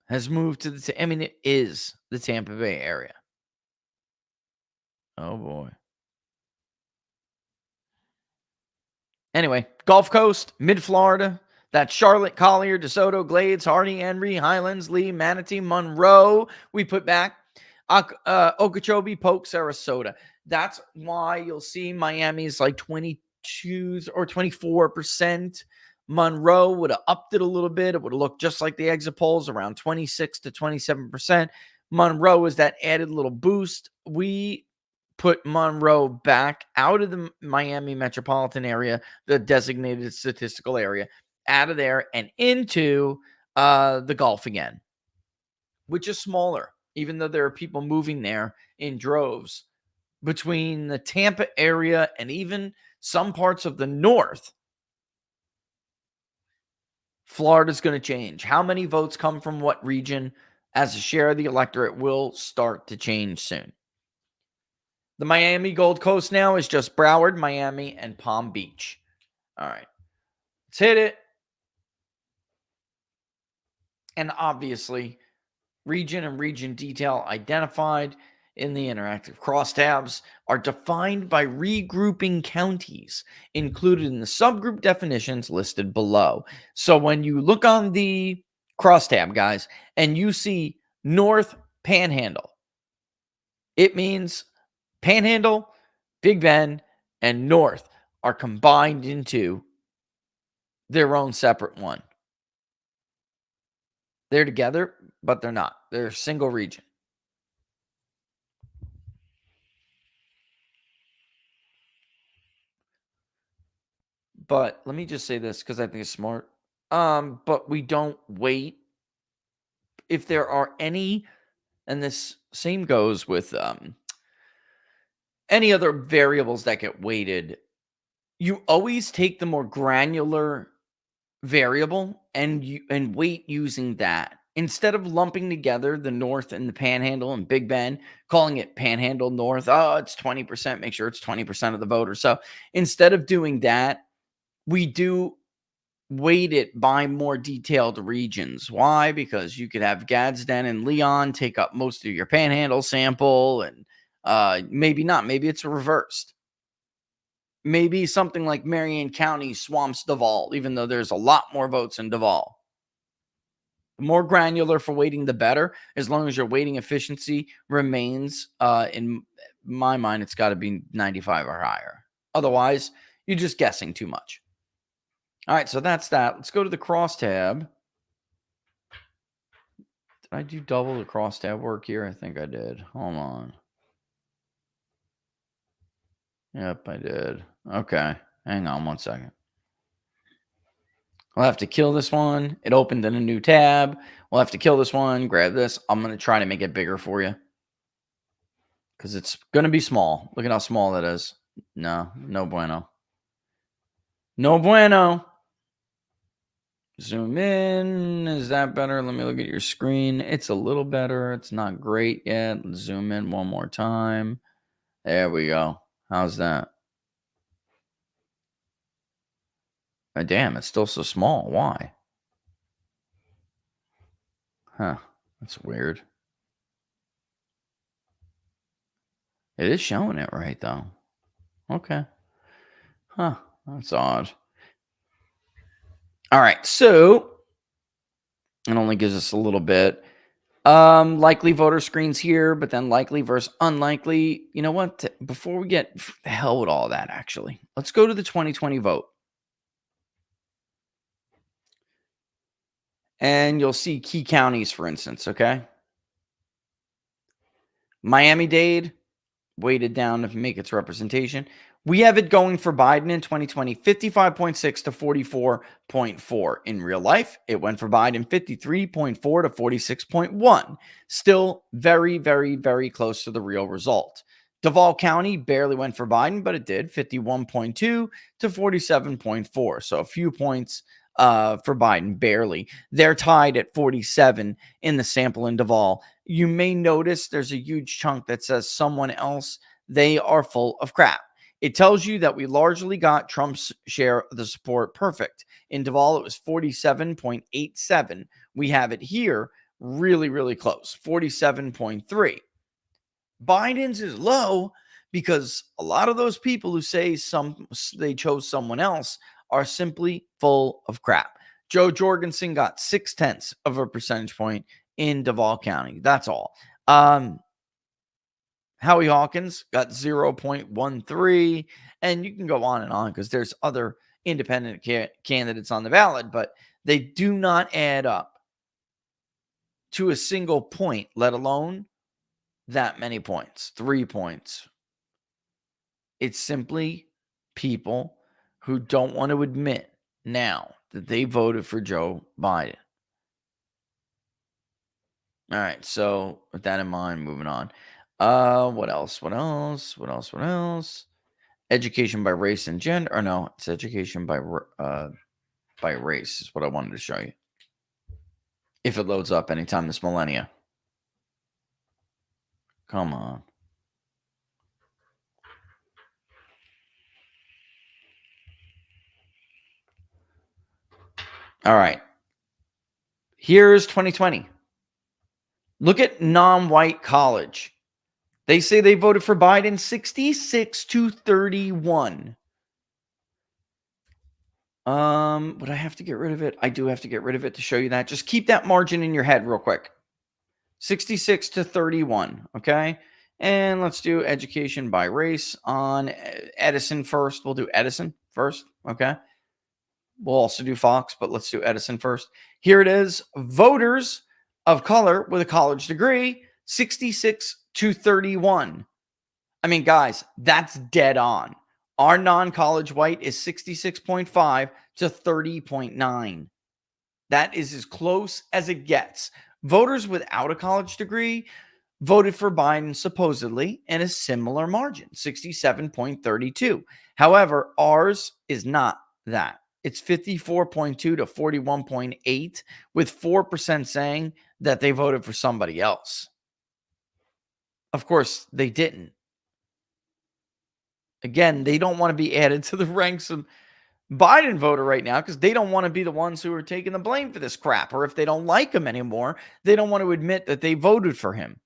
has moved to it is the Tampa Bay area. Oh boy. Anyway, Gulf Coast, Mid-Florida. That's Charlotte, Collier, DeSoto, Glades, Hardy, Henry, Highlands, Lee, Manatee, Monroe. We put back Okeechobee, Polk, Sarasota. That's why you'll see Miami's like 22 or 24%. Monroe would have upped it a little bit. It would have looked just like the exit polls, around 26 to 27%. Monroe is that added little boost. We put Monroe back out of the Miami metropolitan area, the designated statistical area, out of there and into the Gulf again, which is smaller, even though there are people moving there in droves. Between the Tampa area and even some parts of the north, Florida's going to change. How many votes come from what region as a share of the electorate will start to change soon. The Miami Gold Coast now is just Broward, Miami, and Palm Beach. All right, let's hit it. And obviously, region and region detail identified in the interactive crosstabs are defined by regrouping counties included in the subgroup definitions listed below. So when you look on the crosstab, guys, and you see North Panhandle, it means Panhandle, Big Bend, and North are combined into their own separate one. They're together, but they're not. They're a single region. But let me just say this because I think it's smart. But we don't wait. If there are any, and this same goes with any other variables that get weighted, you always take the more granular variable and weight using that. Instead of lumping together the North and the Panhandle and Big Bend, calling it Panhandle North, oh, it's 20%, make sure it's 20% of the vote or so. Instead of doing that, we do weight it by more detailed regions. Why? Because you could have Gadsden and Leon take up most of your Panhandle sample, and maybe not. Maybe it's reversed. Maybe something like Marion County swamps Duval, even though there's a lot more votes in Duval. The more granular for weighting, the better, as long as your weighting efficiency remains, in my mind, it's got to be 95 or higher. Otherwise, you're just guessing too much. All right, so that's that. Let's go to the crosstab. Did I do double the crosstab work here? I think I did. Hold on. Yep, I did. Okay, hang on one second. I'll have to kill this one. It opened in a new tab. We'll have to kill this one, grab this. I'm going to try to make it bigger for you because it's going to be small. Look at how small that is. No bueno. No bueno. Zoom in. Is that better? Let me look at your screen. It's a little better. It's not great yet. Let's zoom in one more time. There we go. How's that? Oh, damn, it's still so small. Why? Huh. That's weird. It is showing it right, though. Okay. Huh. That's odd. All right. So it only gives us a little bit. Likely voter screens here, but then likely versus unlikely. You know what? Before we get the hell with all that, actually, let's go to the 2020 vote. And you'll see key counties, for instance, okay? Miami-Dade, weighted down to make its representation. We have it going for Biden in 2020, 55.6 to 44.4. In real life, it went for Biden 53.4 to 46.1. Still very, very, very close to the real result. Duval County barely went for Biden, but it did, 51.2 to 47.4. So a few points for Biden, barely. They're tied at 47 in the sample in Duval. You may notice there's a huge chunk that says someone else. They are full of crap. It tells you that we largely got Trump's share of the support perfect. In Duval, it was 47.87. We have it here really, really close, 47.3. Biden's is low because a lot of those people who say they chose someone else are simply full of crap. Joe Jorgensen got 0.6 of a percentage point in Duval County. That's all. Howie Hawkins got 0.13, and you can go on and on because there's other independent candidates on the ballot, but they do not add up to a single point, let alone that many points, 3 points. It's simply people who don't want to admit now that they voted for Joe Biden. All right, so with that in mind, moving on. What else? What else? What else? What else? Education by race and gender. Or no, it's education by race is what I wanted to show you. If it loads up anytime this millennia. Come on. All right. Here's 2020. Look at non-white college. They say they voted for Biden 66 to 31. Would I have to get rid of it? I do have to get rid of it to show you that. Just keep that margin in your head real quick. 66 to 31, okay? And let's do education by race on Edison first. We'll do Edison first, okay? We'll also do Fox, but let's do Edison first. Here it is. Voters of color with a college degree, 66 to 31. I mean, guys, that's dead on. Our non-college white is 66.5 to 30.9. That is as close as it gets. Voters without a college degree voted for Biden supposedly in a similar margin, 67.32. However, ours is not that. It's 54.2 to 41.8, with 4% saying that they voted for somebody else. Of course, they didn't. Again, they don't want to be added to the ranks of Biden voter right now because they don't want to be the ones who are taking the blame for this crap. Or if they don't like him anymore, they don't want to admit that they voted for him.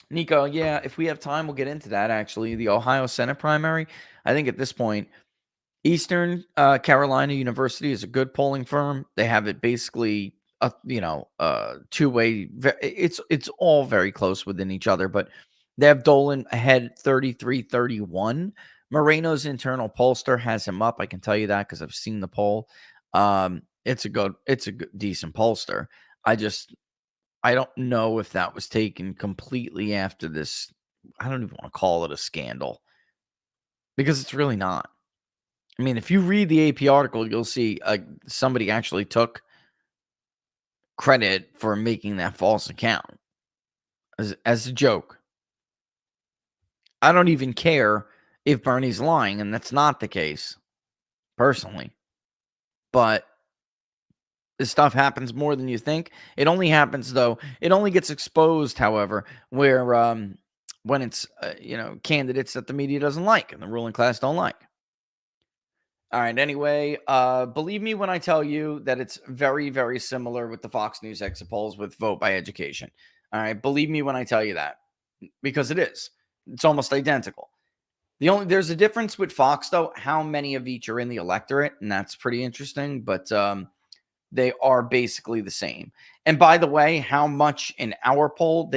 Nico, yeah, if we have time, we'll get into that, actually. The Ohio Senate primary, I think at this point, Eastern Carolina University is a good polling firm. They have it basically, two-way. It's all very close within each other, but they have Dolan ahead 33-31. Moreno's internal pollster has him up. I can tell you that because I've seen the poll. It's a good, decent pollster. I don't know if that was taken completely after this. I don't even want to call it a scandal because it's really not. I mean, if you read the AP article, you'll see somebody actually took credit for making that false account as a joke. I don't even care if Bernie's lying, and that's not the case, personally. But this stuff happens more than you think. It only happens, though. It only gets exposed, however, where when it's candidates that the media doesn't like and the ruling class don't like. All right. Anyway, believe me when I tell you that it's very, very similar with the Fox News exit polls with vote by education. All right. Believe me when I tell you that, because it is. It's almost identical. There's a difference with Fox, though, how many of each are in the electorate, and that's pretty interesting. But they are basically the same. And by the way, how much in our poll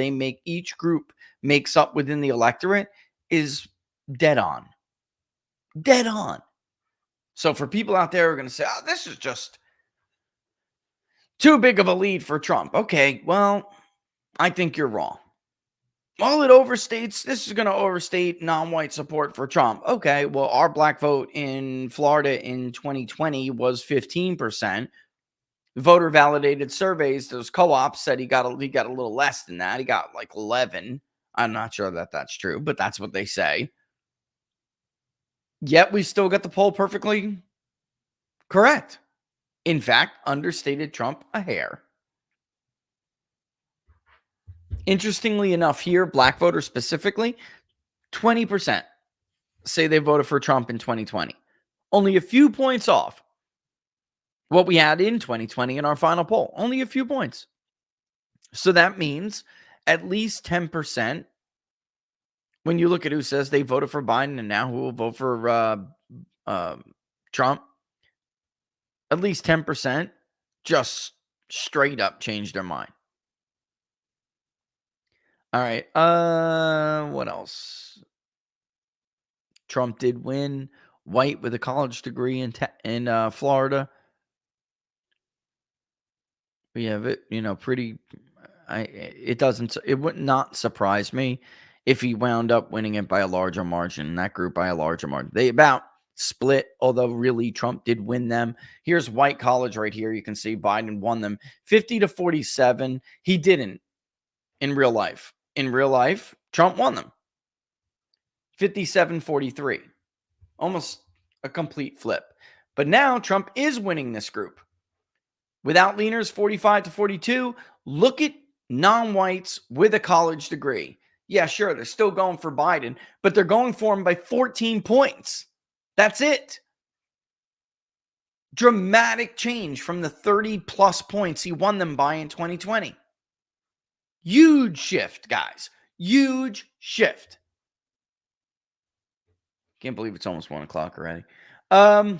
each group makes up within the electorate is dead on. Dead on. So for people out there who are going to say, oh, this is just too big of a lead for Trump. Okay, well, I think you're wrong. Well, this is going to overstate non-white support for Trump. Okay, well, our black vote in Florida in 2020 was 15%. Voter validated surveys, those co-ops said he got a little less than that. He got like 11. I'm not sure that that's true, but that's what they say. Yet we still got the poll perfectly correct. In fact, understated Trump a hair. Interestingly enough, here, black voters specifically, 20% say they voted for Trump in 2020. Only a few points off what we had in 2020 in our final poll. Only a few points. So that means at least 10%, when you look at who says they voted for Biden and now who will vote for Trump, at least 10% just straight up changed their mind. All right. What else? Trump did win. White with a college degree in Florida. We have it, pretty. It would not surprise me if he wound up winning it by a larger margin. That group by a larger margin. They about split, although really Trump did win them. Here's White College right here. You can see Biden won them 50-47. He didn't in real life. In real life, Trump won them 57-43. Almost a complete flip. But now Trump is winning this group. Without leaners, 45-42. Look at non-whites with a college degree. Yeah, sure, they're still going for Biden, but they're going for him by 14 points. That's it. Dramatic change from the 30-plus points he won them by in 2020. Huge shift, guys. Huge shift. Can't believe it's almost 1 o'clock already. And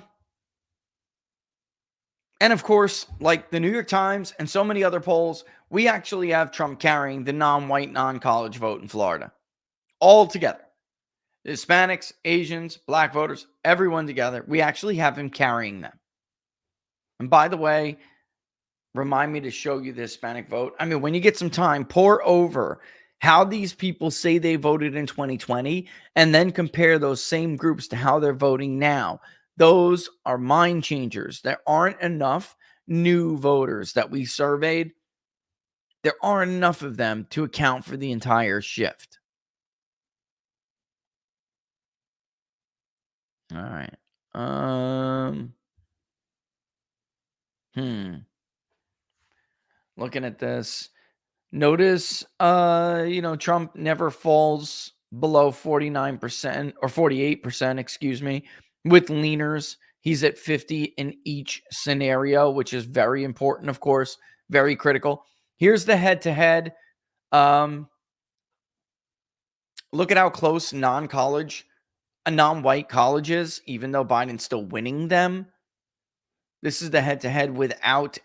of course, like the New York Times and so many other polls, we actually have Trump carrying the non-white, non-college vote in Florida. All together. Hispanics, Asians, black voters, everyone together. We actually have him carrying them. And by the way, remind me to show you the Hispanic vote. I mean, when you get some time, pour over how these people say they voted in 2020 and then compare those same groups to how they're voting now. Those are mind changers. There aren't enough new voters that we surveyed. There aren't enough of them to account for the entire shift. All right. Looking at this, notice, Trump never falls below 49% or 48%, excuse me, with leaners. He's at 50 in each scenario, which is very important, of course, very critical. Here's the head-to-head. Look at how close non-white colleges, even though Biden's still winning them. This is the head-to-head without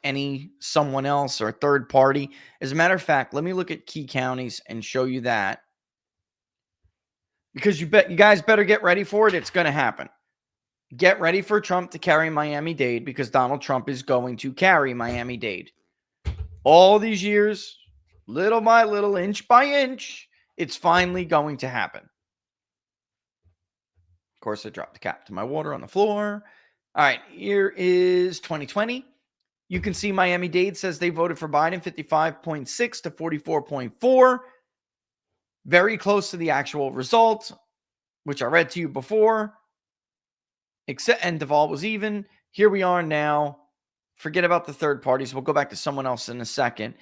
someone else or a third party. As a matter of fact, let me look at key counties and show you that. Because you guys better get ready for it. It's going to happen. Get ready for Trump to carry Miami-Dade because Donald Trump is going to carry Miami-Dade. All these years, little by little, inch by inch, it's finally going to happen. Of course, I dropped the cap to my water on the floor. All right, here is 2020. You can see Miami-Dade says they voted for Biden 55.6 to 44.4. Very close to the actual result, which I read to you before. And Duvall was even. Here we are now. Forget about the third parties. We'll go back to someone else in a second.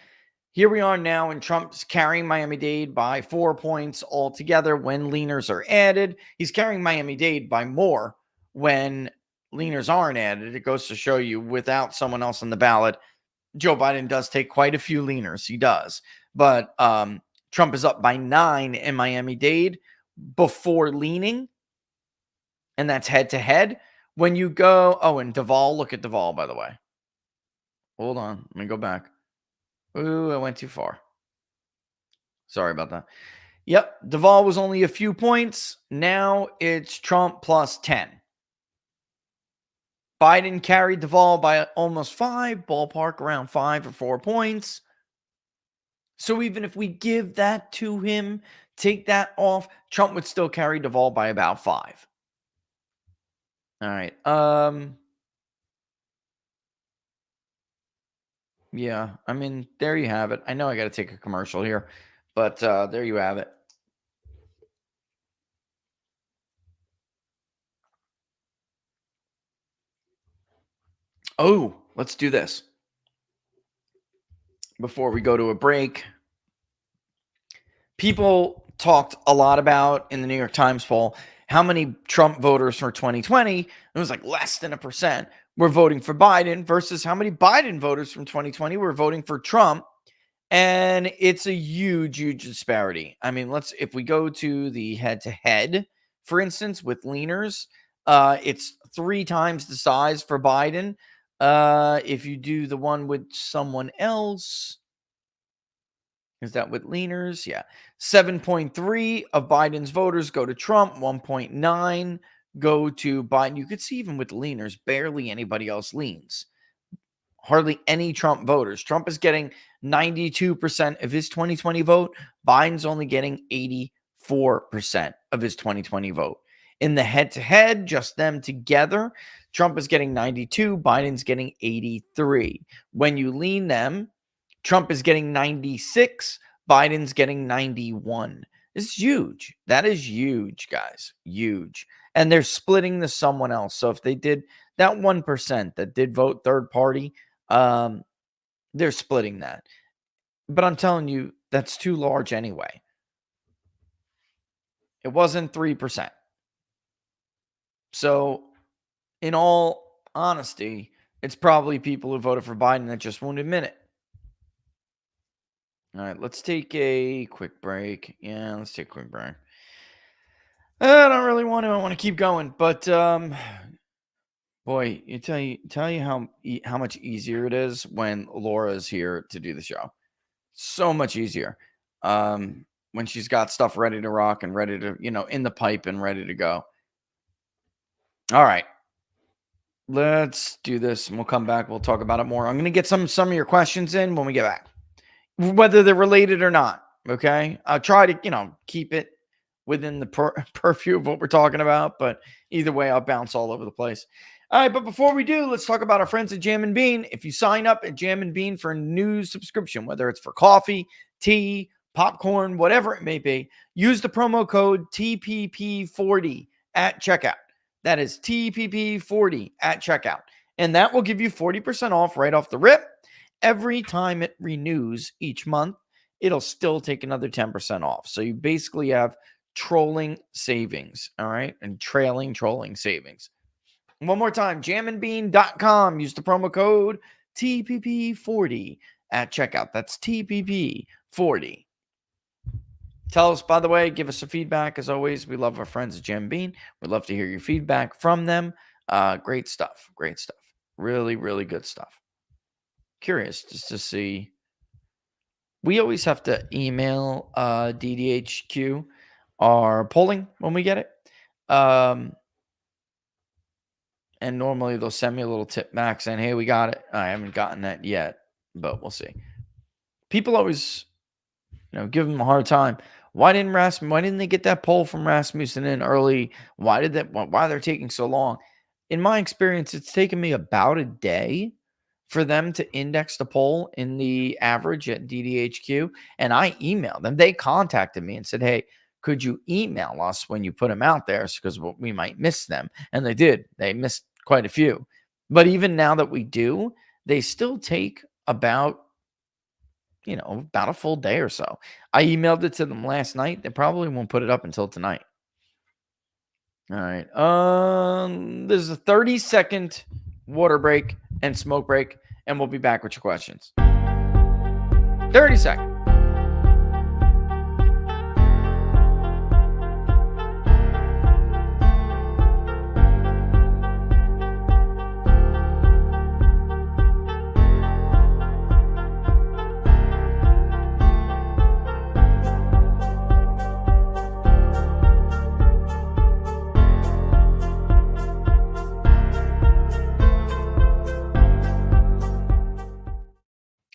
Here we are now, and Trump's carrying Miami-Dade by 4 points altogether when leaners are added. He's carrying Miami-Dade by more when leaners aren't added. It goes to show you, without someone else on the ballot, Joe Biden does take quite a few leaners. He does. But Trump is up by 9 in Miami-Dade before leaning. And that's head-to-head. When you go... Oh, and Duvall. Look at Duvall, by the way. Hold on. Let me go back. Ooh, I went too far. Sorry about that. Yep, Duvall was only a few points. Now it's Trump plus 10. Biden carried Duvall by almost 5, ballpark around 5 or 4 points. So even if we give that to him, take that off, Trump would still carry Duvall by about 5. All right. Yeah, I mean, there you have it. I know I got to take a commercial here, but there you have it. Oh, let's do this. Before we go to a break, people talked a lot about in the New York Times poll how many Trump voters for 2020, it was like less than 1%, were voting for Biden versus how many Biden voters from 2020 were voting for Trump. And it's a huge, huge disparity. I mean, if we go to the head-to-head, for instance, with leaners, it's 3 times the size for Biden. If you do the one with someone else, Is that with leaners? Yeah. 7.3 of Biden's voters go to Trump, 1.9 go to Biden. You could see even with leaners, barely anybody else leans. Hardly any Trump voters. Trump is getting 92% of his 2020 vote. Biden's only getting 84% of his 2020 vote. In the head-to-head, just them together, Trump is getting 92, Biden's getting 83. When you lean them, Trump is getting 96, Biden's getting 91. This is huge. That is huge, guys. Huge. And they're splitting to someone else. So if they did that 1% that did vote third party, they're splitting that. But I'm telling you, that's too large anyway. It wasn't 3%. So, in all honesty, it's probably people who voted for Biden that just won't admit it. All right, let's take a quick break. Yeah, let's take a quick break. I don't really want to. I want to keep going, but boy, tell you how much easier it is when Laura's here to do the show. So much easier. When she's got stuff ready to rock and ready to, in the pipe and ready to go. All right. Let's do this and we'll come back. We'll talk about it more. I'm going to get some of your questions in when we get back, whether they're related or not. Okay. I'll try to, keep it within the purview of what we're talking about. But either way, I'll bounce all over the place. All right. But before we do, let's talk about our friends at Jam and Bean. If you sign up at Jam and Bean for a new subscription, whether it's for coffee, tea, popcorn, whatever it may be, use the promo code TPP40 at checkout. That is TPP40 at checkout. And that will give you 40% off right off the rip. Every time it renews each month, it'll still take another 10% off. So you basically have trolling savings, all right? And trolling savings. One more time, jamandbean.com. Use the promo code TPP40 at checkout. That's TPP40. Tell us, by the way, give us some feedback. As always, we love our friends at Jam Bean. We'd love to hear your feedback from them. Great stuff. Great stuff. Really, really good stuff. Curious just to see. We always have to email DDHQ our polling when we get it. And normally they'll send me a little tip back saying, hey, we got it. I haven't gotten that yet, but we'll see. People always, give them a hard time. Why didn't they get that poll from Rasmussen in early? Why they're taking so long? In my experience, it's taken me about a day for them to index the poll in the average at DDHQ. And I emailed them. They contacted me and said, hey, could you email us when you put them out there? Because we might miss them. And they did. They missed quite a few. But even now that we do, they still take about a full day or so. I emailed it to them last night. They probably won't put it up until tonight. All right. There's a 30-second water break and smoke break, and we'll be back with your questions. 30 seconds.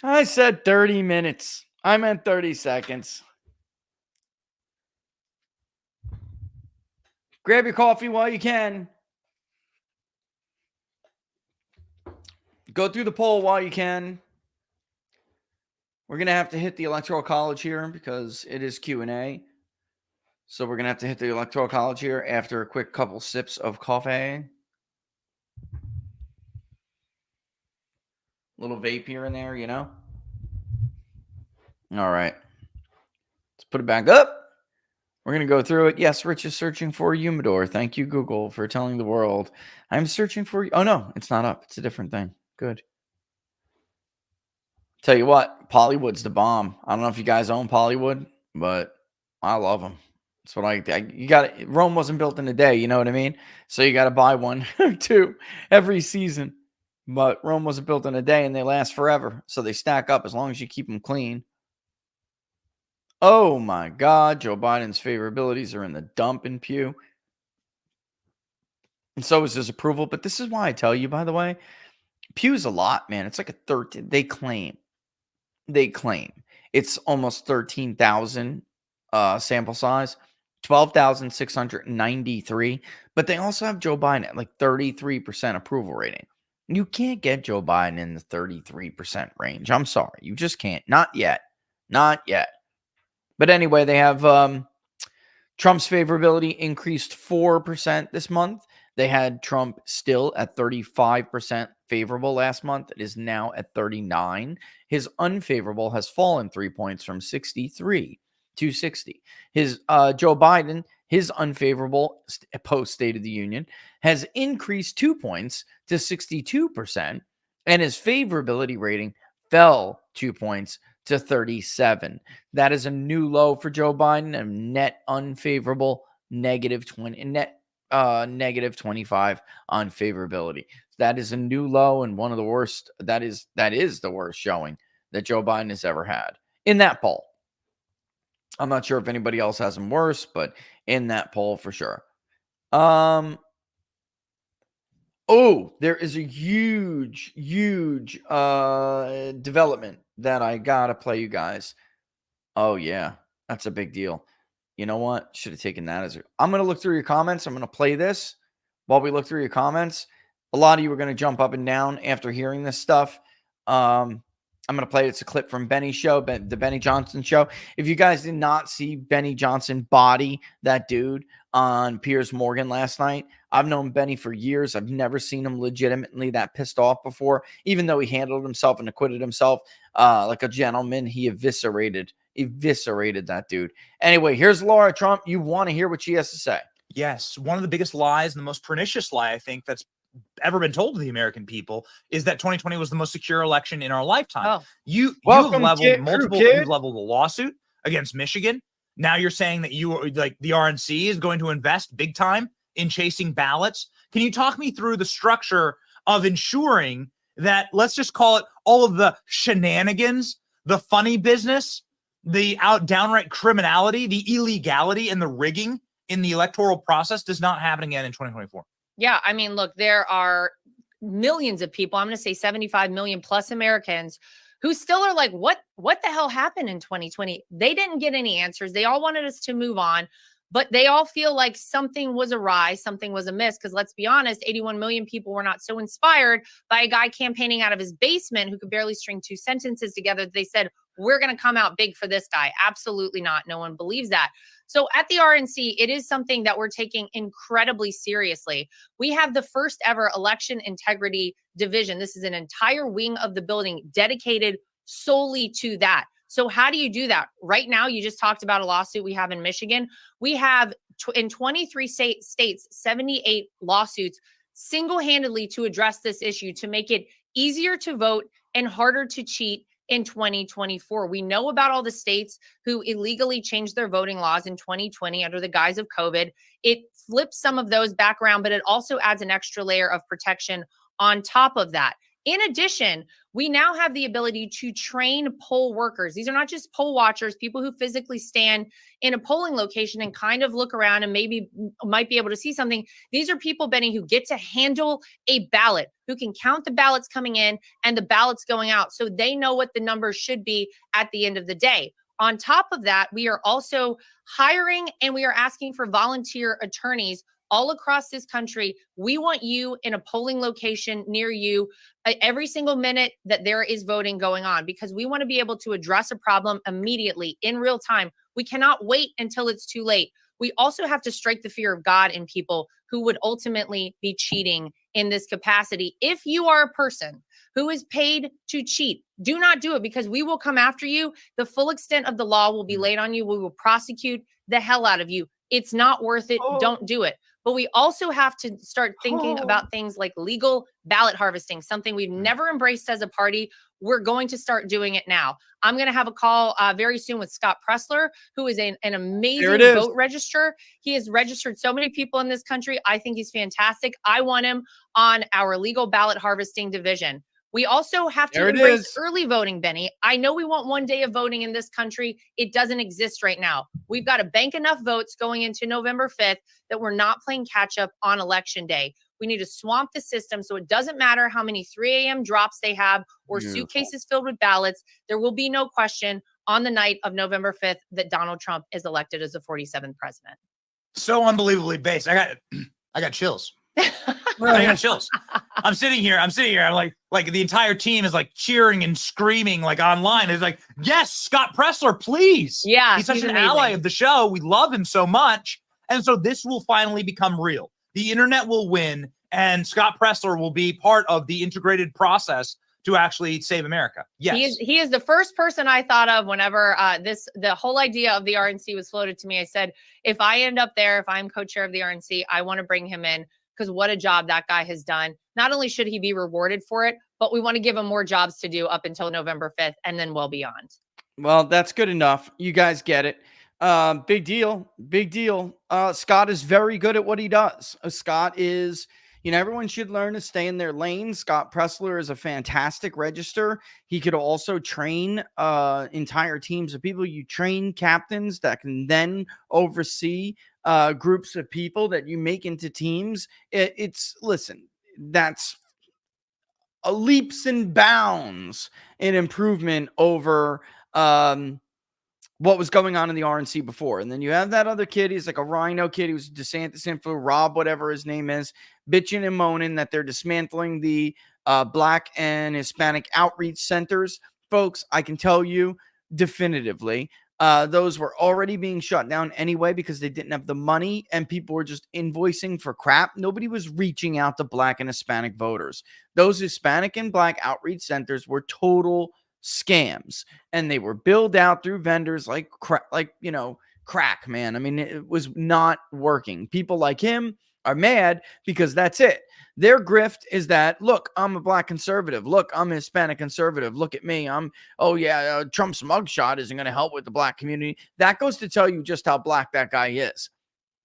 I said 30 minutes. I meant 30 seconds. Grab your coffee while you can. Go through the poll while you can. We're going to have to hit the Electoral College here because it is Q&A. So we're going to have to hit the Electoral College here after a quick couple sips of coffee. Little vape here and there, All right. Let's put it back up. We're going to go through it. Yes, Rich is searching for humidor. Thank you, Google, for telling the world. I'm searching for... Oh, no, it's not up. It's a different thing. Good. Tell you what, Pollywood's the bomb. I don't know if you guys own Pollywood, but I love them. That's what you got. Rome wasn't built in a day, you know what I mean? So you got to buy one or two every season. But Rome wasn't built in a day, and they last forever. So they stack up as long as you keep them clean. Oh my God, Joe Biden's favorabilities are in the dump in Pew. And so is his approval. But this is why I tell you, by the way, Pew's a lot, man. It's like a 13. They claim it's almost 13,000 sample size, 12,693. But they also have Joe Biden at like 33% approval rating. You can't get Joe Biden in the 33% range. I'm sorry. You just can't. Not yet. Not yet. But anyway, they have Trump's favorability increased 4% this month. They had Trump still at 35% favorable last month. It is now at 39. His unfavorable has fallen 3 points from 63 to 60. His Joe Biden, his unfavorable post State of the Union has increased 2 points to 62%, and his favorability rating fell 2 points to 37. That is a new low for Joe Biden, a net unfavorable negative 20, net negative 25 on favorability. That is a new low and one of the worst. That is the worst showing that Joe Biden has ever had in that poll. I'm not sure if anybody else has them worse, but in that poll for sure. Oh, there is a huge development that I gotta play you guys. Oh yeah, that's a big deal. You know what? Should have taken that as I'm going to look through your comments. I'm going to play this while we look through your comments. A lot of you are going to jump up and down after hearing this stuff. I'm going to play it. It's a clip from Benny's show, the Benny Johnson show. If you guys did not see Benny Johnson body that dude on Piers Morgan last night, I've known Benny for years. I've never seen him legitimately that pissed off before. Even though he handled himself and acquitted himself like a gentleman, he eviscerated that dude. Anyway, here's Laura Trump. You want to hear what she has to say? Yes. One of the biggest lies and the most pernicious lie, I think, that's ever been told to the American people is that 2020 was the most secure election in our lifetime. You've leveled you've leveled a lawsuit against Michigan. Now you're saying that you are like the RNC is going to invest big time in chasing ballots. Can you talk me through the structure of ensuring that, let's just call it, all of the shenanigans, the funny business, the downright criminality, the illegality, and the rigging in the electoral process does not happen again in 2024? Yeah, I mean, look, there are millions of people, I'm going to say 75 million plus Americans who still are like, what the hell happened in 2020? They didn't get any answers. They all wanted us to move on, but they all feel like something was awry, something was amiss. Because let's be honest, 81 million people were not so inspired by a guy campaigning out of his basement who could barely string two sentences together. They said, we're going to come out big for this guy. Absolutely not. No one believes that. So at the RNC, it is something that we're taking incredibly seriously. We have the first ever election integrity division. This is an entire wing of the building dedicated solely to that. So how do you do that? Right now, you just talked about a lawsuit we have in Michigan. We have in 23 states, 78 lawsuits single-handedly to address this issue, to make it easier to vote and harder to cheat in 2024. We know about all the states who illegally changed their voting laws in 2020 under the guise of COVID. It flips some of those back around, but it also adds an extra layer of protection on top of that. In addition, we now have the ability to train poll workers. These are not just poll watchers, people who physically stand in a polling location and kind of look around and maybe might be able to see something. These are people, Benny, who get to handle a ballot, who can count the ballots coming in and the ballots going out, so they know what the numbers should be at the end of the day. On top of that, we are also hiring and we are asking for volunteer attorneys all across this country. We want you in a polling location near you every single minute that there is voting going on, because we want to be able to address a problem immediately in real time. We cannot wait until it's too late. We also have to strike the fear of God in people who would ultimately be cheating in this capacity. If you are a person who is paid to cheat, do not do it, because we will come after you. The full extent of the law will be laid on you. We will prosecute the hell out of you. It's not worth it. Don't do it. But we also have to start thinking about things like legal ballot harvesting, something we've never embraced as a party. We're going to start doing it now. I'm going to have a call very soon with Scott Pressler, who is an amazing vote registrar. He has registered so many people in this country. I think he's fantastic. I want him on our legal ballot harvesting division. We also have to There it embrace is. early voting, Benny. I know we want one day of voting in this country. It doesn't exist right now. We've got to bank enough votes going into November 5th that we're not playing catch up on election day. We need to swamp the system so it doesn't matter how many 3 a.m. drops they have or suitcases filled with ballots. There will be no question on the night of November 5th that Donald Trump is elected as the 47th president. So unbelievably based. I got chills. I got chills. I'm sitting here. I'm like the entire team is like cheering and screaming like online. It's like, yes, Scott Pressler, please. Yeah, he's such an amazing. ally of the show. We love him so much. And so this will finally become real. The internet will win, and Scott Pressler will be part of the integrated process to actually save America. Yes. He is the first person I thought of whenever the whole idea of the RNC was floated to me. I said, if I end up there, if I'm co-chair of the RNC, I want to bring him in because what a job that guy has done. Not only should he be rewarded for it, but we want to give him more jobs to do up until November 5th and then well beyond. Well, that's good enough. You guys get it. Big deal. Big deal. Scott is very good at what he does. Scott is, everyone should learn to stay in their lane. Scott Pressler is a fantastic register. He could also train entire teams of people. You train captains that can then oversee groups of people that you make into teams. Listen, that's a leaps and bounds in improvement over what was going on in the RNC before. And then you have that other kid. He's like a rhino kid. He was DeSantis info, Rob, whatever his name is, bitching and moaning that they're dismantling the Black and Hispanic outreach centers. Folks, I can tell you definitively, those were already being shut down anyway because they didn't have the money and people were just invoicing for crap. Nobody was reaching out to Black and Hispanic voters. Those Hispanic and Black outreach centers were total scams, and they were billed out through vendors like crack, man. I mean, it was not working. People like him are mad because that's it. Their grift is that, look, I'm a Black conservative. Look, I'm a Hispanic conservative. Look at me. Trump's mugshot isn't going to help with the Black community. That goes to tell you just how Black that guy is.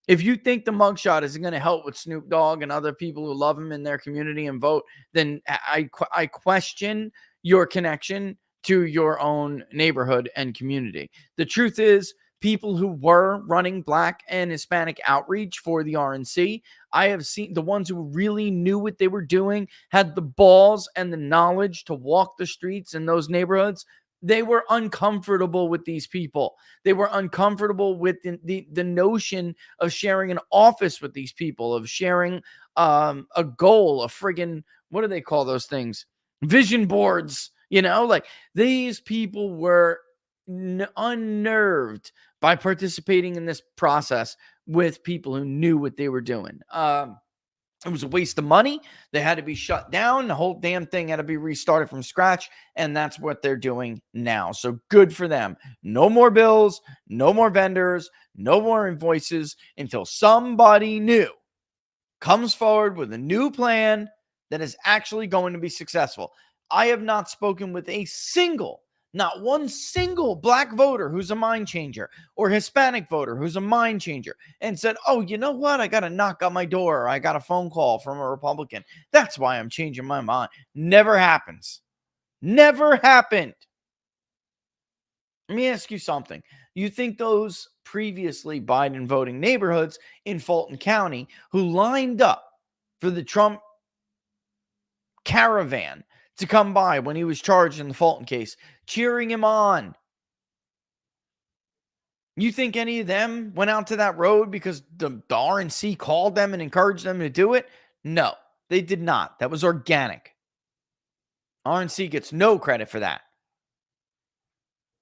If you think the mugshot isn't going to help with Snoop Dogg and other people who love him in their community and vote, then I question your connection to your own neighborhood and community. The truth is, people who were running Black and Hispanic outreach for the RNC, I have seen the ones who really knew what they were doing, had the balls and the knowledge to walk the streets in those neighborhoods. They were uncomfortable with these people. They were uncomfortable with the notion of sharing an office with these people, of sharing a goal, a friggin', what do they call those things? Vision boards. Like these people were unnerved by participating in this process with people who knew what they were doing. It was a waste of money. They had to be shut down. The whole damn thing had to be restarted from scratch. And that's what they're doing now. So good for them. No more bills, no more vendors, no more invoices until somebody new comes forward with a new plan that is actually going to be successful. I have not spoken with not one single Black voter who's a mind changer or Hispanic voter who's a mind changer and said, oh, you know what? I got a knock on my door. Or I got a phone call from a Republican. That's why I'm changing my mind. Never happens. Never happened. Let me ask you something. You think those previously Biden voting neighborhoods in Fulton County who lined up for the Trump caravan to come by when he was charged in the Fulton case, cheering him on, you think any of them went out to that road because the RNC called them and encouraged them to do it? No, they did not. That was organic. RNC gets no credit for that.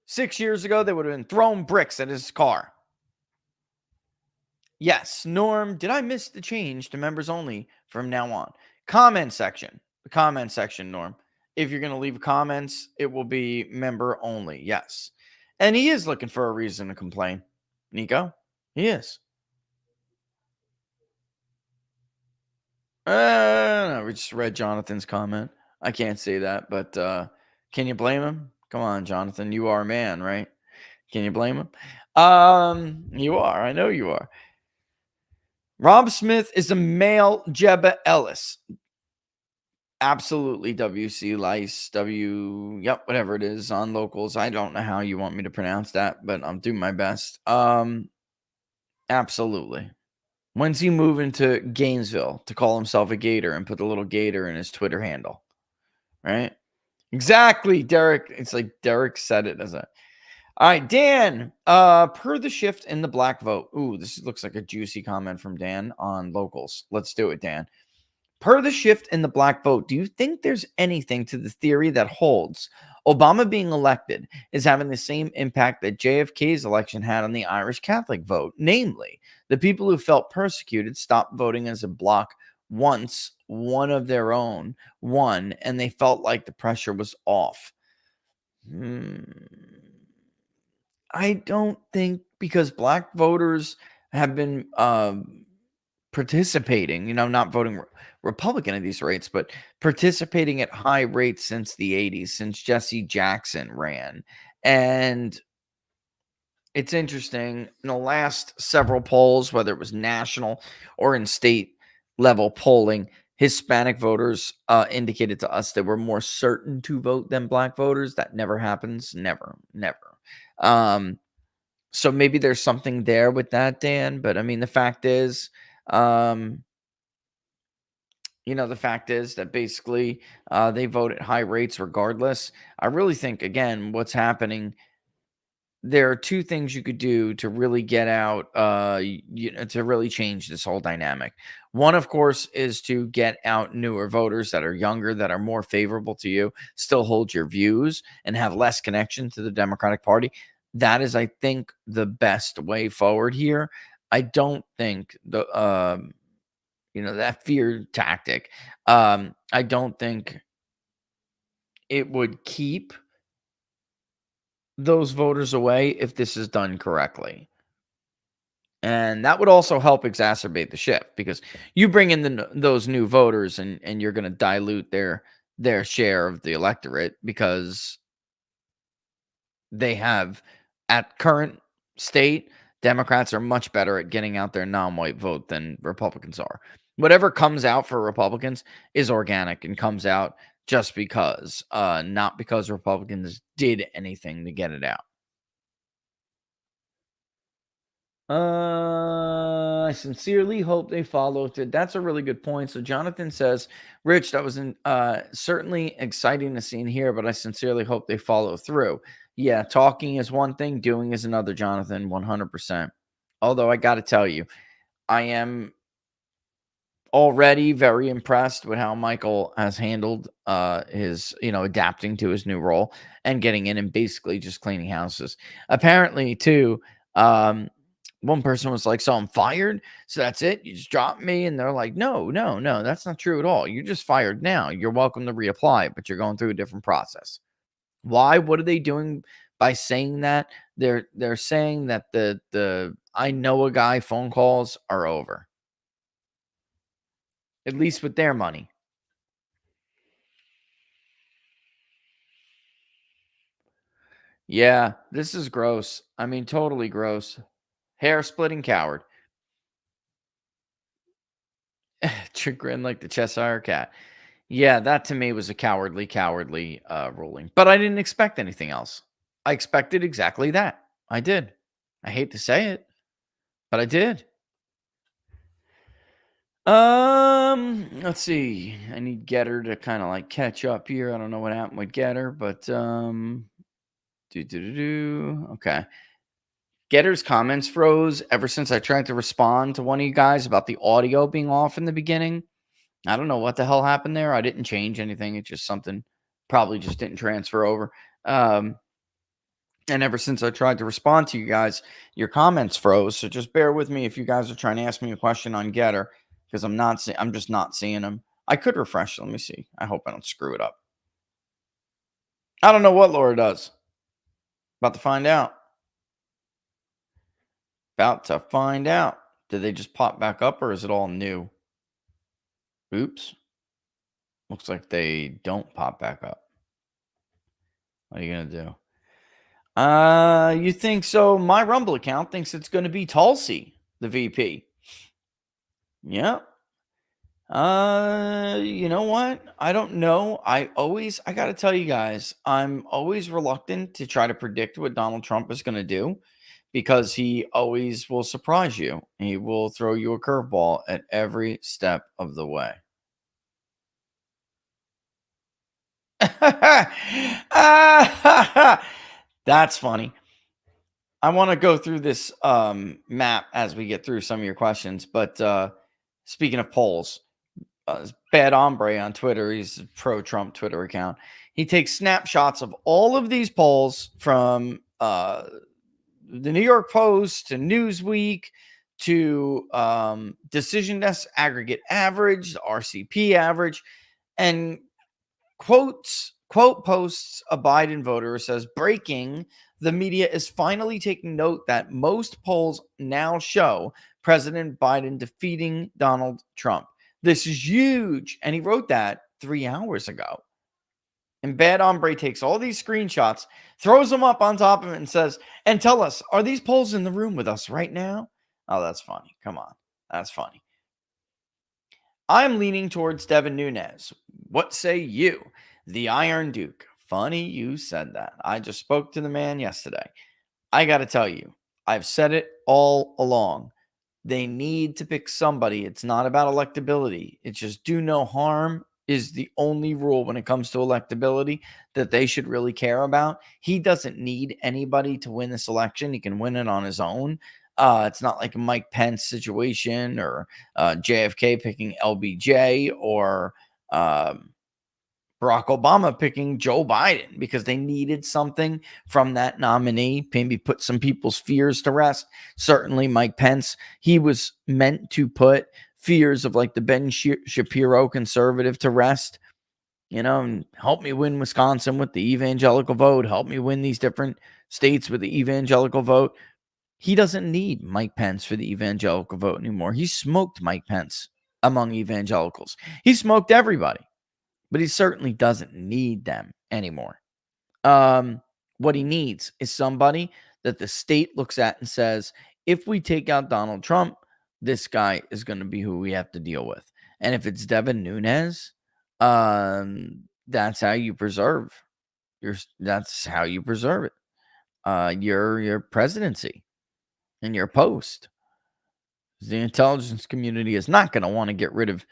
6 years ago, they would have been throwing bricks at his car. Yes, Norm, did I miss the change to members only from now on? Comment section. The comment section, Norm. If you're going to leave comments, it will be member only. Yes. And he is looking for a reason to complain. Nico, he is. No, we just read Jonathan's comment. I can't say that, but can you blame him? Come on, Jonathan. You are a man, right? Can you blame him? You are. I know you are. Rob Smith is a male Jebba Ellis. Absolutely, WC Lice, whatever it is on locals. I don't know how you want me to pronounce that, but I'm doing my best. Absolutely. When's he moving to Gainesville to call himself a Gator and put the little Gator in his Twitter handle? Right? Exactly, Derek. It's like Derek said it as a. All right, Dan. Per the shift in the black vote. Ooh, this looks like a juicy comment from Dan on locals. Let's do it, Dan. Per the shift in the black vote, do you think there's anything to the theory that holds Obama being elected is having the same impact that JFK's election had on the Irish Catholic vote? Namely, the people who felt persecuted stopped voting as a bloc once one of their own won, and they felt like the pressure was off. I don't think, because black voters have been participating, not voting Republican at these rates, but participating at high rates since the 80s, since Jesse Jackson ran. And it's interesting, in the last several polls, whether it was national or in state level polling, Hispanic voters indicated to us they were more certain to vote than black voters. That never happens. Never. So maybe there's something there with that, Dan. But I mean, the fact is, the fact is that basically they vote at high rates regardless. I really think, again, what's happening, there are two things you could do to really get out, to really change this whole dynamic. One, of course, is to get out newer voters that are younger, that are more favorable to you, still hold your views, and have less connection to the Democratic Party. That is, I think, the best way forward here. I don't think that fear tactic, I don't think it would keep those voters away if this is done correctly. And that would also help exacerbate the shift, because you bring in those new voters and you're going to dilute their share of the electorate, because they have, at current state, Democrats are much better at getting out their non-white vote than Republicans are. Whatever comes out for Republicans is organic and comes out just because, not because Republicans did anything to get it out. I sincerely hope they follow through. That's a really good point. So Jonathan says, Rich, that was certainly exciting to see and hear, but I sincerely hope they follow through. Yeah, talking is one thing, doing is another, Jonathan, 100%. Although I got to tell you, I am already very impressed with how Michael has handled his, adapting to his new role and getting in and basically just cleaning houses. Apparently, too, one person was like, so I'm fired. So that's it. You just dropped me. And they're like, no, that's not true at all. You're just fired now. You're welcome to reapply, but you're going through a different process. Why? What are they doing by saying that? They're saying that the I know a guy phone calls are over. At least with their money. Yeah, this is gross. I mean, totally gross. Hair-splitting coward. Chagrin like the Cheshire Cat. Yeah, that to me was a cowardly ruling. But I didn't expect anything else. I expected exactly that. I did. I hate to say it, but I did. Let's see. I need Getter to kind of like catch up here. I don't know what happened with Getter, but okay. Getter's comments froze ever since I tried to respond to one of you guys about the audio being off in the beginning. I don't know what the hell happened there. I didn't change anything. It's just something probably just didn't transfer over. And ever since I tried to respond to you guys, your comments froze. So just bear with me if you guys are trying to ask me a question on Getter, because I'm just not seeing them. I could refresh. Let me see. I hope I don't screw it up. I don't know what Laura does. About to find out. About to find out. Did they just pop back up, or is it all new? Oops. Looks like they don't pop back up. What are you going to do? You think so? My Rumble account thinks it's going to be Tulsi, the VP. Yeah. You know what? I don't know. I got to tell you guys, I'm always reluctant to try to predict what Donald Trump is going to do because he always will surprise you. He will throw you a curveball at every step of the way. That's funny. I want to go through this map as we get through some of your questions, but speaking of polls, Bad Hombre on Twitter, he's a pro-Trump Twitter account. He takes snapshots of all of these polls from the New York Post to Newsweek to Decision Desk aggregate average, the RCP average, and quote posts a Biden voter says, breaking, the media is finally taking note that most polls now show President Biden defeating Donald Trump. This is huge. And he wrote that 3 hours ago. And Bad Hombre takes all these screenshots, throws them up on top of it and says, and tell us, are these polls in the room with us right now? Oh, that's funny. Come on. That's funny. I'm leaning towards Devin Nunes. What say you? The Iron Duke. Funny you said that. I just spoke to the man yesterday. I got to tell you, I've said it all along. They need to pick somebody. It's not about electability. It's just do no harm is the only rule when it comes to electability that they should really care about. He doesn't need anybody to win this election. He can win it on his own. It's not like a Mike Pence situation or JFK picking LBJ or Barack Obama picking Joe Biden because they needed something from that nominee, maybe put some people's fears to rest. Certainly Mike Pence, he was meant to put fears of like the Ben Shapiro conservative to rest, and help me win Wisconsin with the evangelical vote, help me win these different states with the evangelical vote. He doesn't need Mike Pence for the evangelical vote anymore. He smoked Mike Pence among evangelicals. He smoked everybody. But he certainly doesn't need them anymore. What he needs is somebody that the state looks at and says, if we take out Donald Trump, this guy is going to be who we have to deal with. And if it's Devin Nunes, that's how you preserve your presidency and your post. The intelligence community is not going to want to get rid of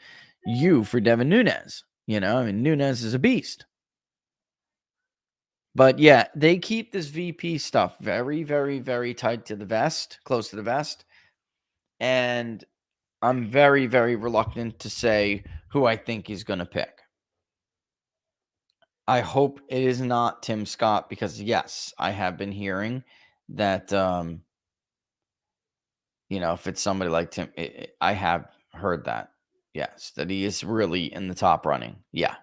you for Devin Nunes. Nunes is a beast. But yeah, they keep this VP stuff very, very, very tight to the vest, close to the vest. And I'm very, very reluctant to say who I think he's going to pick. I hope it is not Tim Scott because, yes, I have been hearing that, if it's somebody like Tim, I have heard that. Yes, that he is really in the top running. Yeah,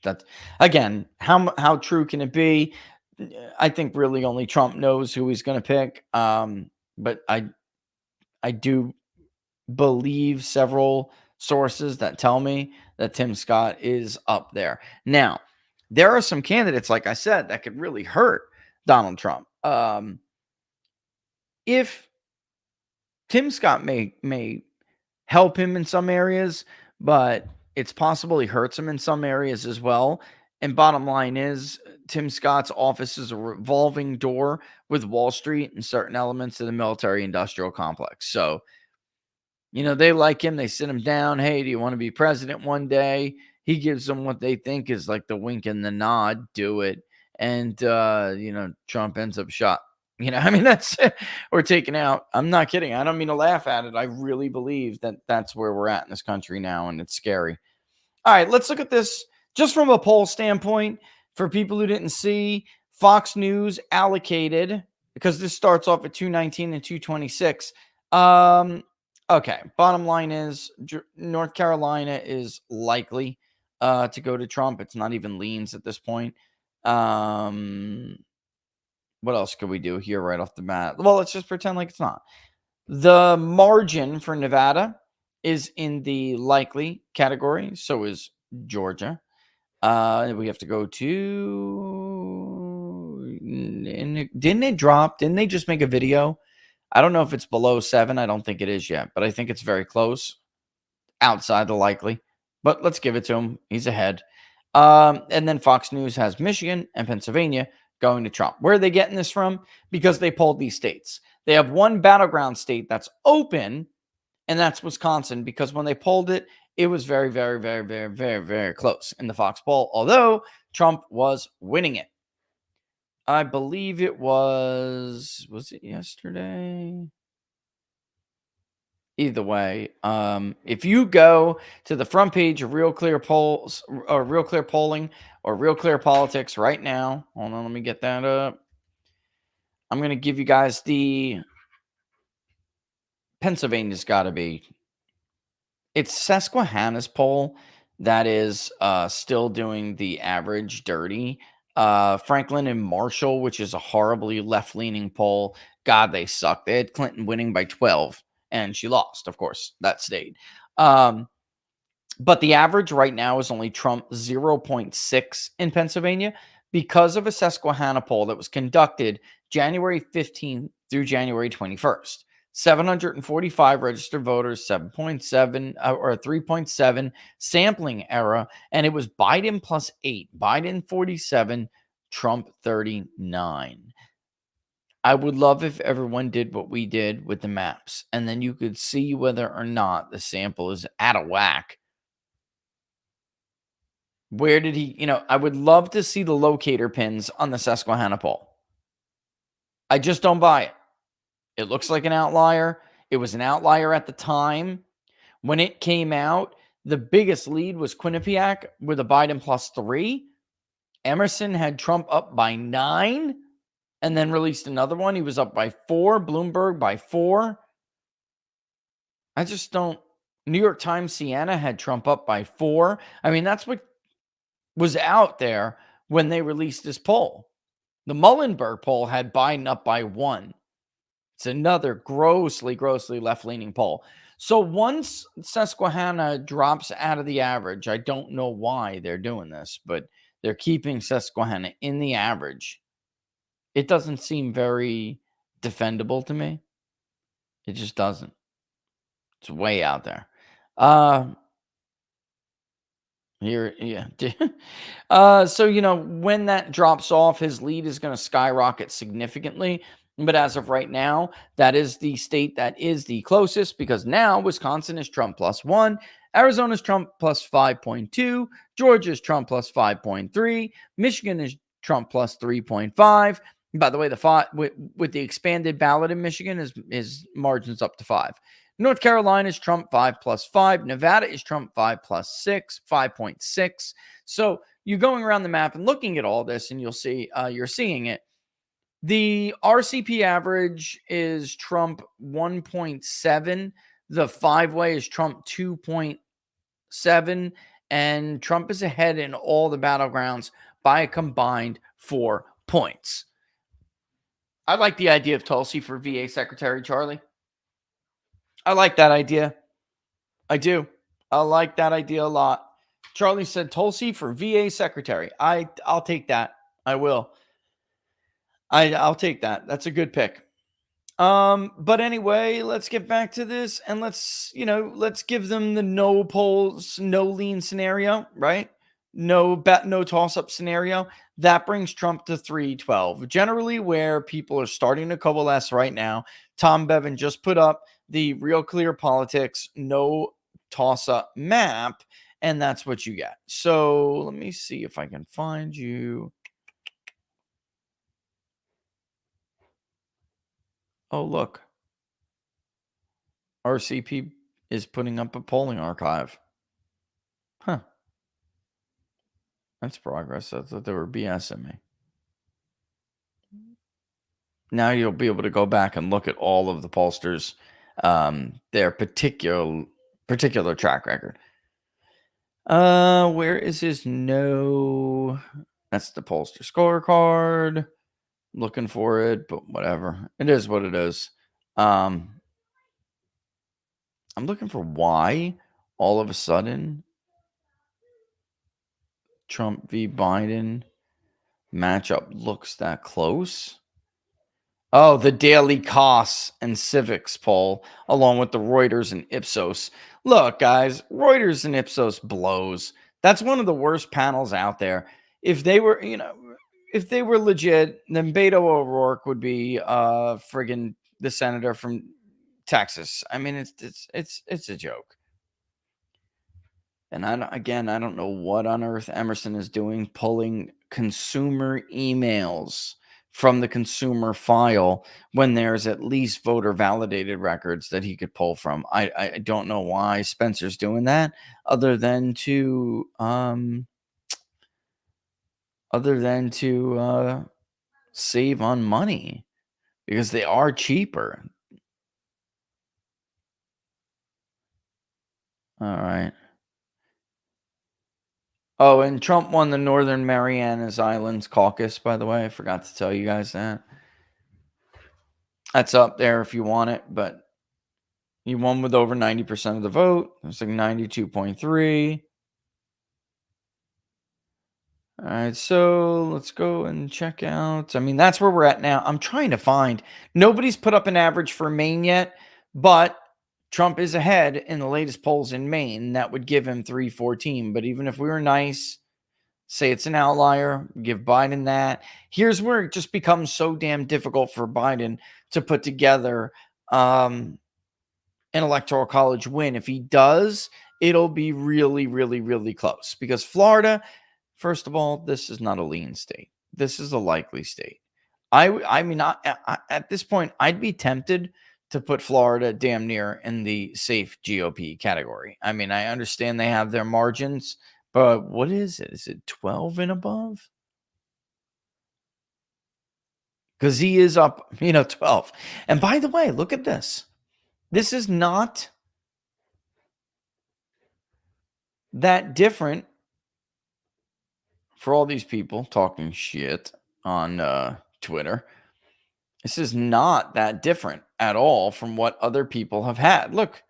that's again, how true can it be? I think really only Trump knows who he's going to pick. But I do believe several sources that tell me that Tim Scott is up there. Now, there are some candidates, like I said, that could really hurt Donald Trump. If Tim Scott may help him in some areas, but it's possible he hurts him in some areas as well. And bottom line is, Tim Scott's office is a revolving door with Wall Street and certain elements of the military-industrial complex. So, they like him. They sit him down. Hey, do you want to be president one day? He gives them what they think is like the wink and the nod. Do it. And, Trump ends up shot. That's we're taken out. I'm not kidding. I don't mean to laugh at it. I really believe that that's where we're at in this country now, and it's scary. All right, let's look at this just from a poll standpoint. For people who didn't see, Fox News allocated, because this starts off at 219 and 226. Okay, bottom line is North Carolina is likely to go to Trump. It's not even leans at this point. What else could we do here right off the bat? Well, let's just pretend like it's not. The margin for Nevada is in the likely category. So is Georgia. We have to go to... Didn't it drop? Didn't they just make a video? I don't know if it's below 7. I don't think it is yet, but I think it's very close. Outside the likely. but let's give it to him. He's ahead. And then Fox News has Michigan and Pennsylvania going to Trump. Where are they getting this from? Because they polled these states. They have one battleground state that's open, and that's Wisconsin, because when they polled it, it was very, very, very, very, very, very close in the Fox poll, although Trump was winning it. I believe it was it yesterday? Either way, if you go to the front page of Real Clear Polls or Real Clear Polling or Real Clear Politics right now, hold on, let me get that up. I'm going to give you guys the Pennsylvania's got to be. It's Susquehanna's poll that is still doing the average dirty. Franklin and Marshall, which is a horribly left-leaning poll. God, they suck. They had Clinton winning by 12, and she lost, of course. That stayed. But the average right now is only Trump 0.6 in Pennsylvania because of a Susquehanna poll that was conducted January 15th through January 21st. 745 registered voters, 7.7 or 3.7 sampling error, and it was Biden plus 8, Biden 47, Trump 39. I would love if everyone did what we did with the maps, and then you could see whether or not the sample is out of whack. Where did he, I would love to see the locator pins on the Susquehanna poll. I just don't buy it. It looks like an outlier. It was an outlier at the time. When it came out, the biggest lead was Quinnipiac with a Biden plus 3. Emerson had Trump up by 9 and then released another one. He was up by 4. Bloomberg by 4. I just don't. New York Times Siena had Trump up by 4. I mean, that's what was out there when they released this poll. The Muhlenberg poll had Biden up by 1. It's another grossly left-leaning poll. So once Susquehanna drops out of the average, I don't know why they're doing this, but they're keeping Susquehanna in the average. It doesn't seem very defendable to me. It just doesn't. It's way out there. Here, yeah. So, when that drops off, his lead is going to skyrocket significantly. But as of right now, that is the state that is the closest, because now Wisconsin is Trump plus 1, Arizona's Trump plus 5.2, Georgia's Trump plus 5.3, Michigan is Trump plus 3.5. By the way, with the expanded ballot in Michigan is margins up to 5. North Carolina is Trump 5 plus 5. Nevada is Trump 5 plus 6, 5.6. So you're going around the map and looking at all this, and you'll see you're seeing it. The RCP average is Trump 1.7. The 5-way is Trump 2.7. And Trump is ahead in all the battlegrounds by a combined 4 points. I like the idea of Tulsi for VA secretary, Charlie. I like that idea. I do. I like that idea a lot. Charlie said Tulsi for VA secretary. I'll take that. I will. I'll take that. That's a good pick. But anyway, let's get back to this, and let's give them the no polls, no lean scenario, right? No toss up scenario. That brings Trump to 312. Generally, where people are starting to coalesce right now, Tom Bevan just put up the Real Clear Politics no toss up map, and that's what you get. So let me see if I can find you. Oh, look. RCP is putting up a polling archive. Huh. That's progress. I thought they were BSing me. Now you'll be able to go back and look at all of the pollsters, their particular track record. Where is his no? That's the pollster scorecard. Looking for it, but whatever. It is what it is. I'm looking for why all of a sudden Trump v. Biden matchup looks that close. Oh, the daily costs and civics poll, along with the Reuters and Ipsos. Look, guys, Reuters and Ipsos blows. That's one of the worst panels out there. If they were, if they were legit, then Beto O'Rourke would be friggin' the senator from Texas. I mean, it's a joke. And I don't know what on earth Emerson is doing, pulling consumer emails from the consumer file when there's at least voter validated records that he could pull from. I don't know why Spencer's doing that, other than to save on money, because they are cheaper. All right. Oh, and Trump won the Northern Marianas Islands caucus, by the way. I forgot to tell you guys that. That's up there if you want it, but he won with over 90% of the vote. It's like 92.3. All right, so let's go and check out. I mean, that's where we're at now. I'm trying to find. Nobody's put up an average for Maine yet, but Trump is ahead in the latest polls in Maine. That would give him 314. But even if we were nice, say it's an outlier, give Biden that. Here's where it just becomes so damn difficult for Biden to put together an electoral college win. If he does, it'll be really, really, really close, because Florida, first of all, this is not a lean state. This is a likely state. I mean, at this point, I'd be tempted to put Florida damn near in the safe GOP category. I mean, I understand they have their margins, but what is it? Is it 12 and above? Because he is up, 12. And by the way, look at this. This is not that different for all these people talking shit on Twitter. This is not that different at all from what other people have had. Look,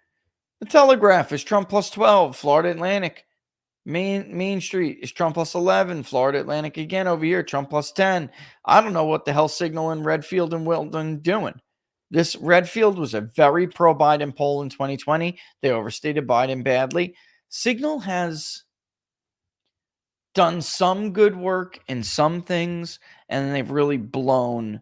the Telegraph is Trump plus 12, Florida Atlantic. Main Street is Trump plus 11, Florida Atlantic again over here, Trump plus 10. I don't know what the hell Signal and Redfield and Wilton doing. This Redfield was a very pro-Biden poll in 2020. They overstated Biden badly. Signal has done some good work in some things, and they've really blown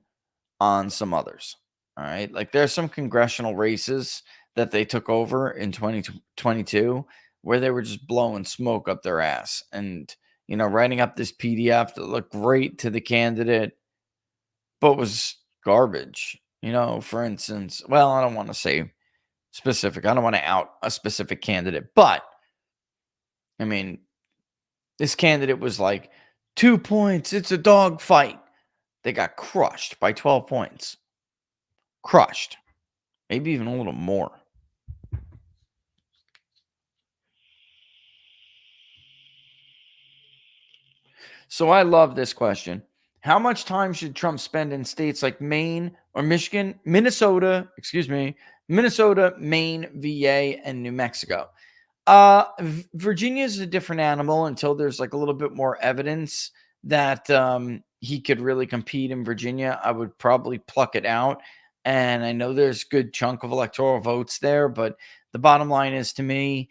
on some others. All right. Like, there's some congressional races that they took over in 2022 where they were just blowing smoke up their ass and, writing up this PDF that looked great to the candidate, but was garbage. For instance, well, I don't want to say specific. I don't want to out a specific candidate, but I mean, this candidate was like 2 points. It's a dog fight. They got crushed by 12 points. Crushed. Maybe even a little more. So I love this question. How much time should Trump spend in states like Maine or Michigan, Minnesota, Maine, VA, and New Mexico? Virginia is a different animal until there's like a little bit more evidence that he could really compete in Virginia. I would probably pluck it out. And I know there's a good chunk of electoral votes there, but the bottom line is, to me,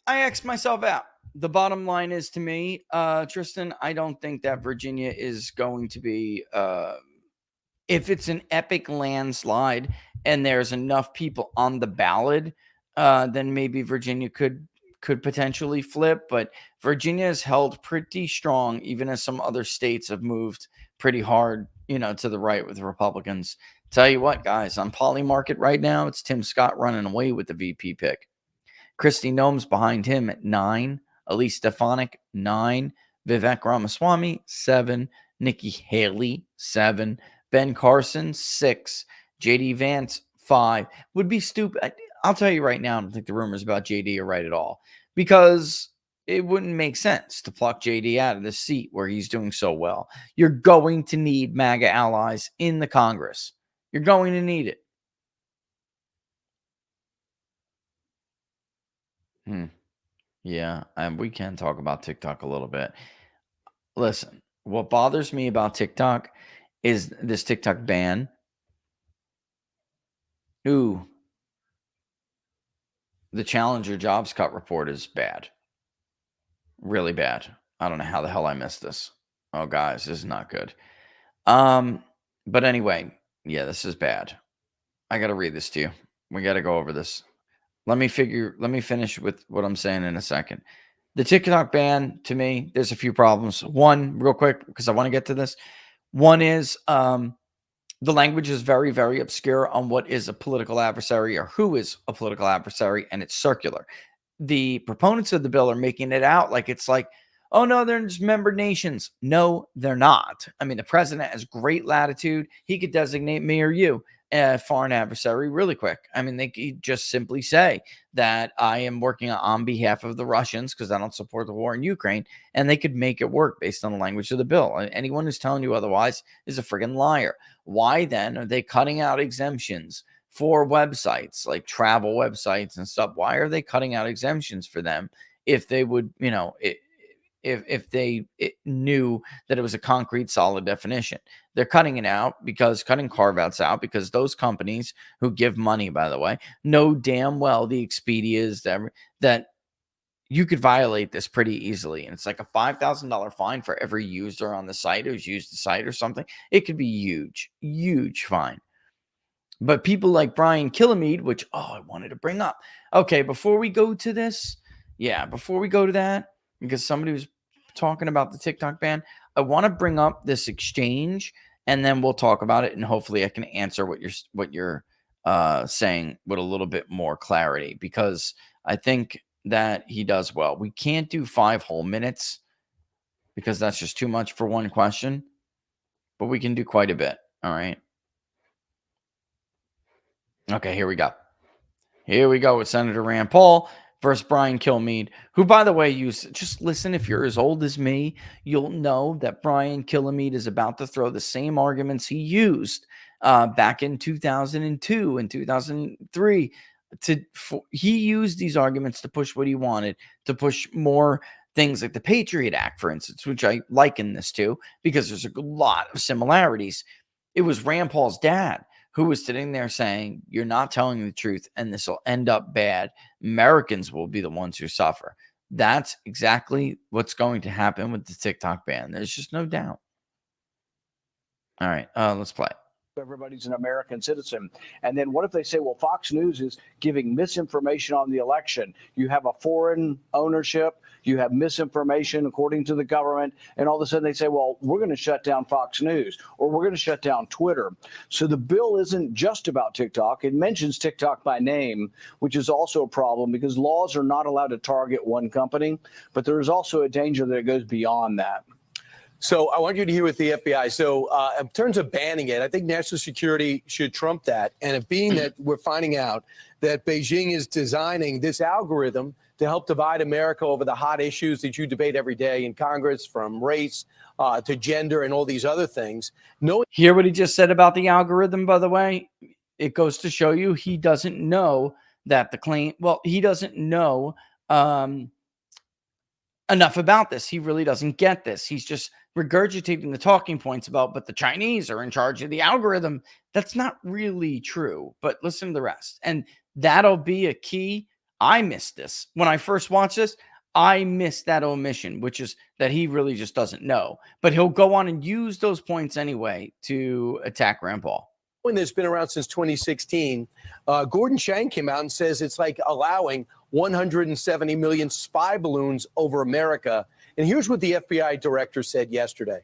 I X myself out. The bottom line is, to me, Tristan, I don't think that Virginia is going to be, if it's an epic landslide and there's enough people on the ballot, then maybe Virginia could potentially flip. But Virginia has held pretty strong, even as some other states have moved pretty hard, to the right with Republicans. Tell you what, guys, on Polymarket right now, it's Tim Scott running away with the VP pick. Kristi Noem's behind him at 9. Elise Stefanik, 9. Vivek Ramaswamy, 7. Nikki Haley, 7. Ben Carson, 6. JD Vance, 5. Would be stupid. I'll tell you right now, I don't think the rumors about JD are right at all, because it wouldn't make sense to pluck JD out of the seat where he's doing so well. You're going to need MAGA allies in the Congress. You're going to need it. Yeah, we can talk about TikTok a little bit. Listen, what bothers me about TikTok is this TikTok ban. Ooh, the Challenger jobs cut report is bad. Really bad. I don't know how the hell I missed this. Oh, guys, this is not good. But anyway, yeah, this is bad. I got to read this to you. We got to go over this. Let me finish with what I'm saying in a second. The TikTok ban, to me, there's a few problems. One, real quick, because I want to get to this. One is the language is very, very obscure on what is a political adversary or who is a political adversary, and it's circular. The proponents of the bill are making it out like it's like, oh, no, they're just member nations. No, they're not. I mean, the president has great latitude. He could designate me or you a foreign adversary really quick. I mean, they could just simply say that I am working on behalf of the Russians because I don't support the war in Ukraine, and they could make it work based on the language of the bill. And anyone who's telling you otherwise is a friggin' liar. Why then are they cutting out exemptions for websites like travel websites and stuff? Why are they cutting out exemptions for them if they would, if they knew that it was a concrete, solid definition? They're cutting it out cutting carve-outs out because those companies who give money, by the way, know damn well the Expedias that you could violate this pretty easily. And it's like a $5,000 fine for every user on the site who's used the site or something. It could be huge, huge fine. But people like Brian Kilmeade, which, I wanted to bring up. Okay, before we go to this, before we go to that, because somebody was talking about the TikTok ban, I want to bring up this exchange, and then we'll talk about it, and hopefully I can answer what you're saying with a little bit more clarity, because I think that he does well. We can't do 5 whole minutes because that's just too much for one question, but we can do quite a bit. All right. Okay, here we go. Here we go with Senator Rand Paul versus Brian Kilmeade, who, by the way, just listen, if you're as old as me, you'll know that Brian Kilmeade is about to throw the same arguments he used back in 2002 and 2003. He used these arguments to push what he wanted, to push more things like the Patriot Act, for instance, which I liken this to because there's a lot of similarities. It was Rand Paul's dad who was sitting there saying, you're not telling the truth, and this will end up bad. Americans will be the ones who suffer. That's exactly what's going to happen with the TikTok ban. There's just no doubt. All right, let's play it. Everybody's an American citizen. And then what if they say, well, Fox News is giving misinformation on the election? You have a foreign ownership, you have misinformation according to the government, and all of a sudden they say, well, we're going to shut down Fox News, or we're going to shut down Twitter. So the bill isn't just about TikTok. It mentions TikTok by name, which is also a problem because laws are not allowed to target one company, but there is also a danger that it goes beyond that. So I want you to hear with the FBI. So in terms of banning it, I think national security should trump that. And it being that we're finding out that Beijing is designing this algorithm to help divide America over the hot issues that you debate every day in Congress, from race to gender and all these other things. Hear what he just said about the algorithm, by the way? It goes to show you he doesn't know that he doesn't know enough about this. He really doesn't get this. He's just regurgitating the talking points about, but the Chinese are in charge of the algorithm. That's not really true, but listen to the rest. And that'll be a key. I missed this. When I first watched this, I missed that omission, which is that he really just doesn't know. But he'll go on and use those points anyway to attack Rand Paul. That's been around since 2016. Gordon Chang came out and says it's like allowing 170 million spy balloons over America. And here's what the FBI director said yesterday.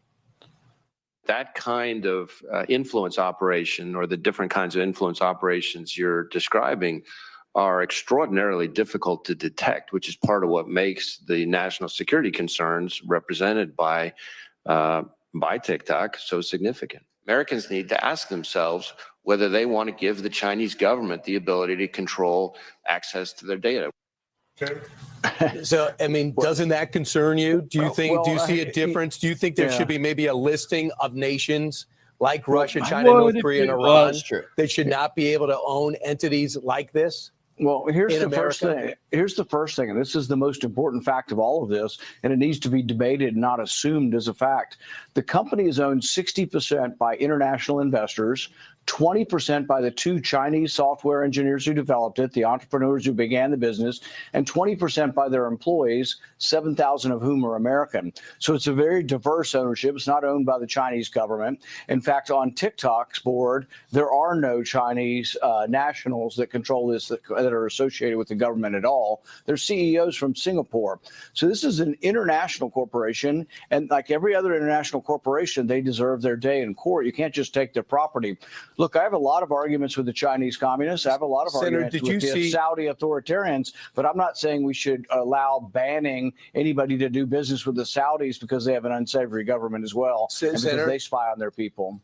That kind of influence operation, or the different kinds of influence operations you're describing, are extraordinarily difficult to detect, which is part of what makes the national security concerns represented by TikTok so significant. Americans need to ask themselves whether they want to give the Chinese government the ability to control access to their data. So, I mean, doesn't that concern you? Do you think, do you see a difference? Do you think there should be maybe a listing of nations like Russia, China, North Korea, and Iran that should not be able to own entities like this? Well, here's in the America? first thing. Here's the first thing, and this is the most important fact of all of this, and it needs to be debated, not assumed as a fact. The company is owned 60% by international investors, 20% by the 2 Chinese software engineers who developed it, the entrepreneurs who began the business, and 20% by their employees, 7,000 of whom are American. So it's a very diverse ownership. It's not owned by the Chinese government. In fact, on TikTok's board, there are no Chinese nationals that control this that are associated with the government at all. They're CEOs from Singapore. So this is an international corporation, and like every other international corporation, they deserve their day in court. You can't just take their property. Look, I have a lot of arguments with the Chinese communists. I have a lot of arguments with the Saudi authoritarians, but I'm not saying we should allow banning anybody to do business with the Saudis because they have an unsavory government as well, and because they spy on their people.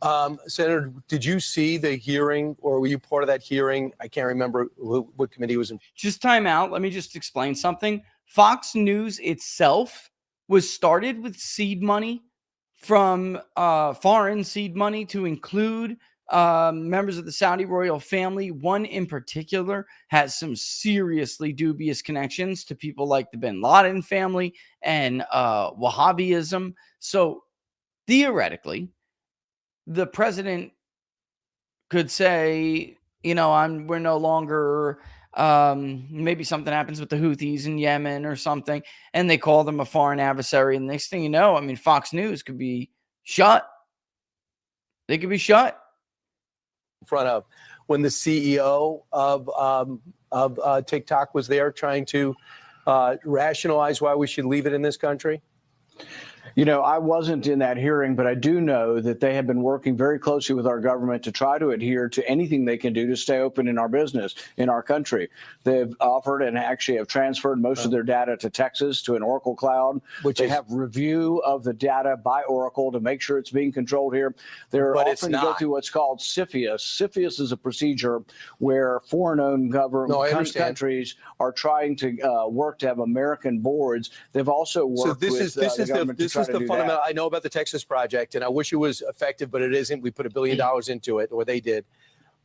Senator, did you see the hearing, or were you part of that hearing? I can't remember what committee was in. Just time out. Let me just explain something. Fox News itself was started with seed money from foreign seed money to include members of the Saudi royal family. One in particular has some seriously dubious connections to people like the Bin Laden family and Wahhabism. So theoretically, the president could say, you know, we're no longer, maybe something happens with the Houthis in Yemen or something, and they call them a foreign adversary. And the next thing you know, I mean, Fox News could be shut. They could be shut. In front of when the CEO of TikTok was there trying to rationalize why we should leave it in this country? You know, I wasn't in that hearing, but I do know that they have been working very closely with our government to try to adhere to anything they can do to stay open in our business, in our country. They've offered and actually have transferred most of their data to Texas, to an Oracle cloud, which they have review of the data by Oracle to make sure it's being controlled here. They're offering to go through what's called CFIUS. CFIUS is a procedure where foreign-owned government countries are trying to work to have American boards. They've also worked with the government to try to do fundamental. that. I know about the Texas project, and I wish it was effective, but it isn't. We put $1 billion into it, or they did.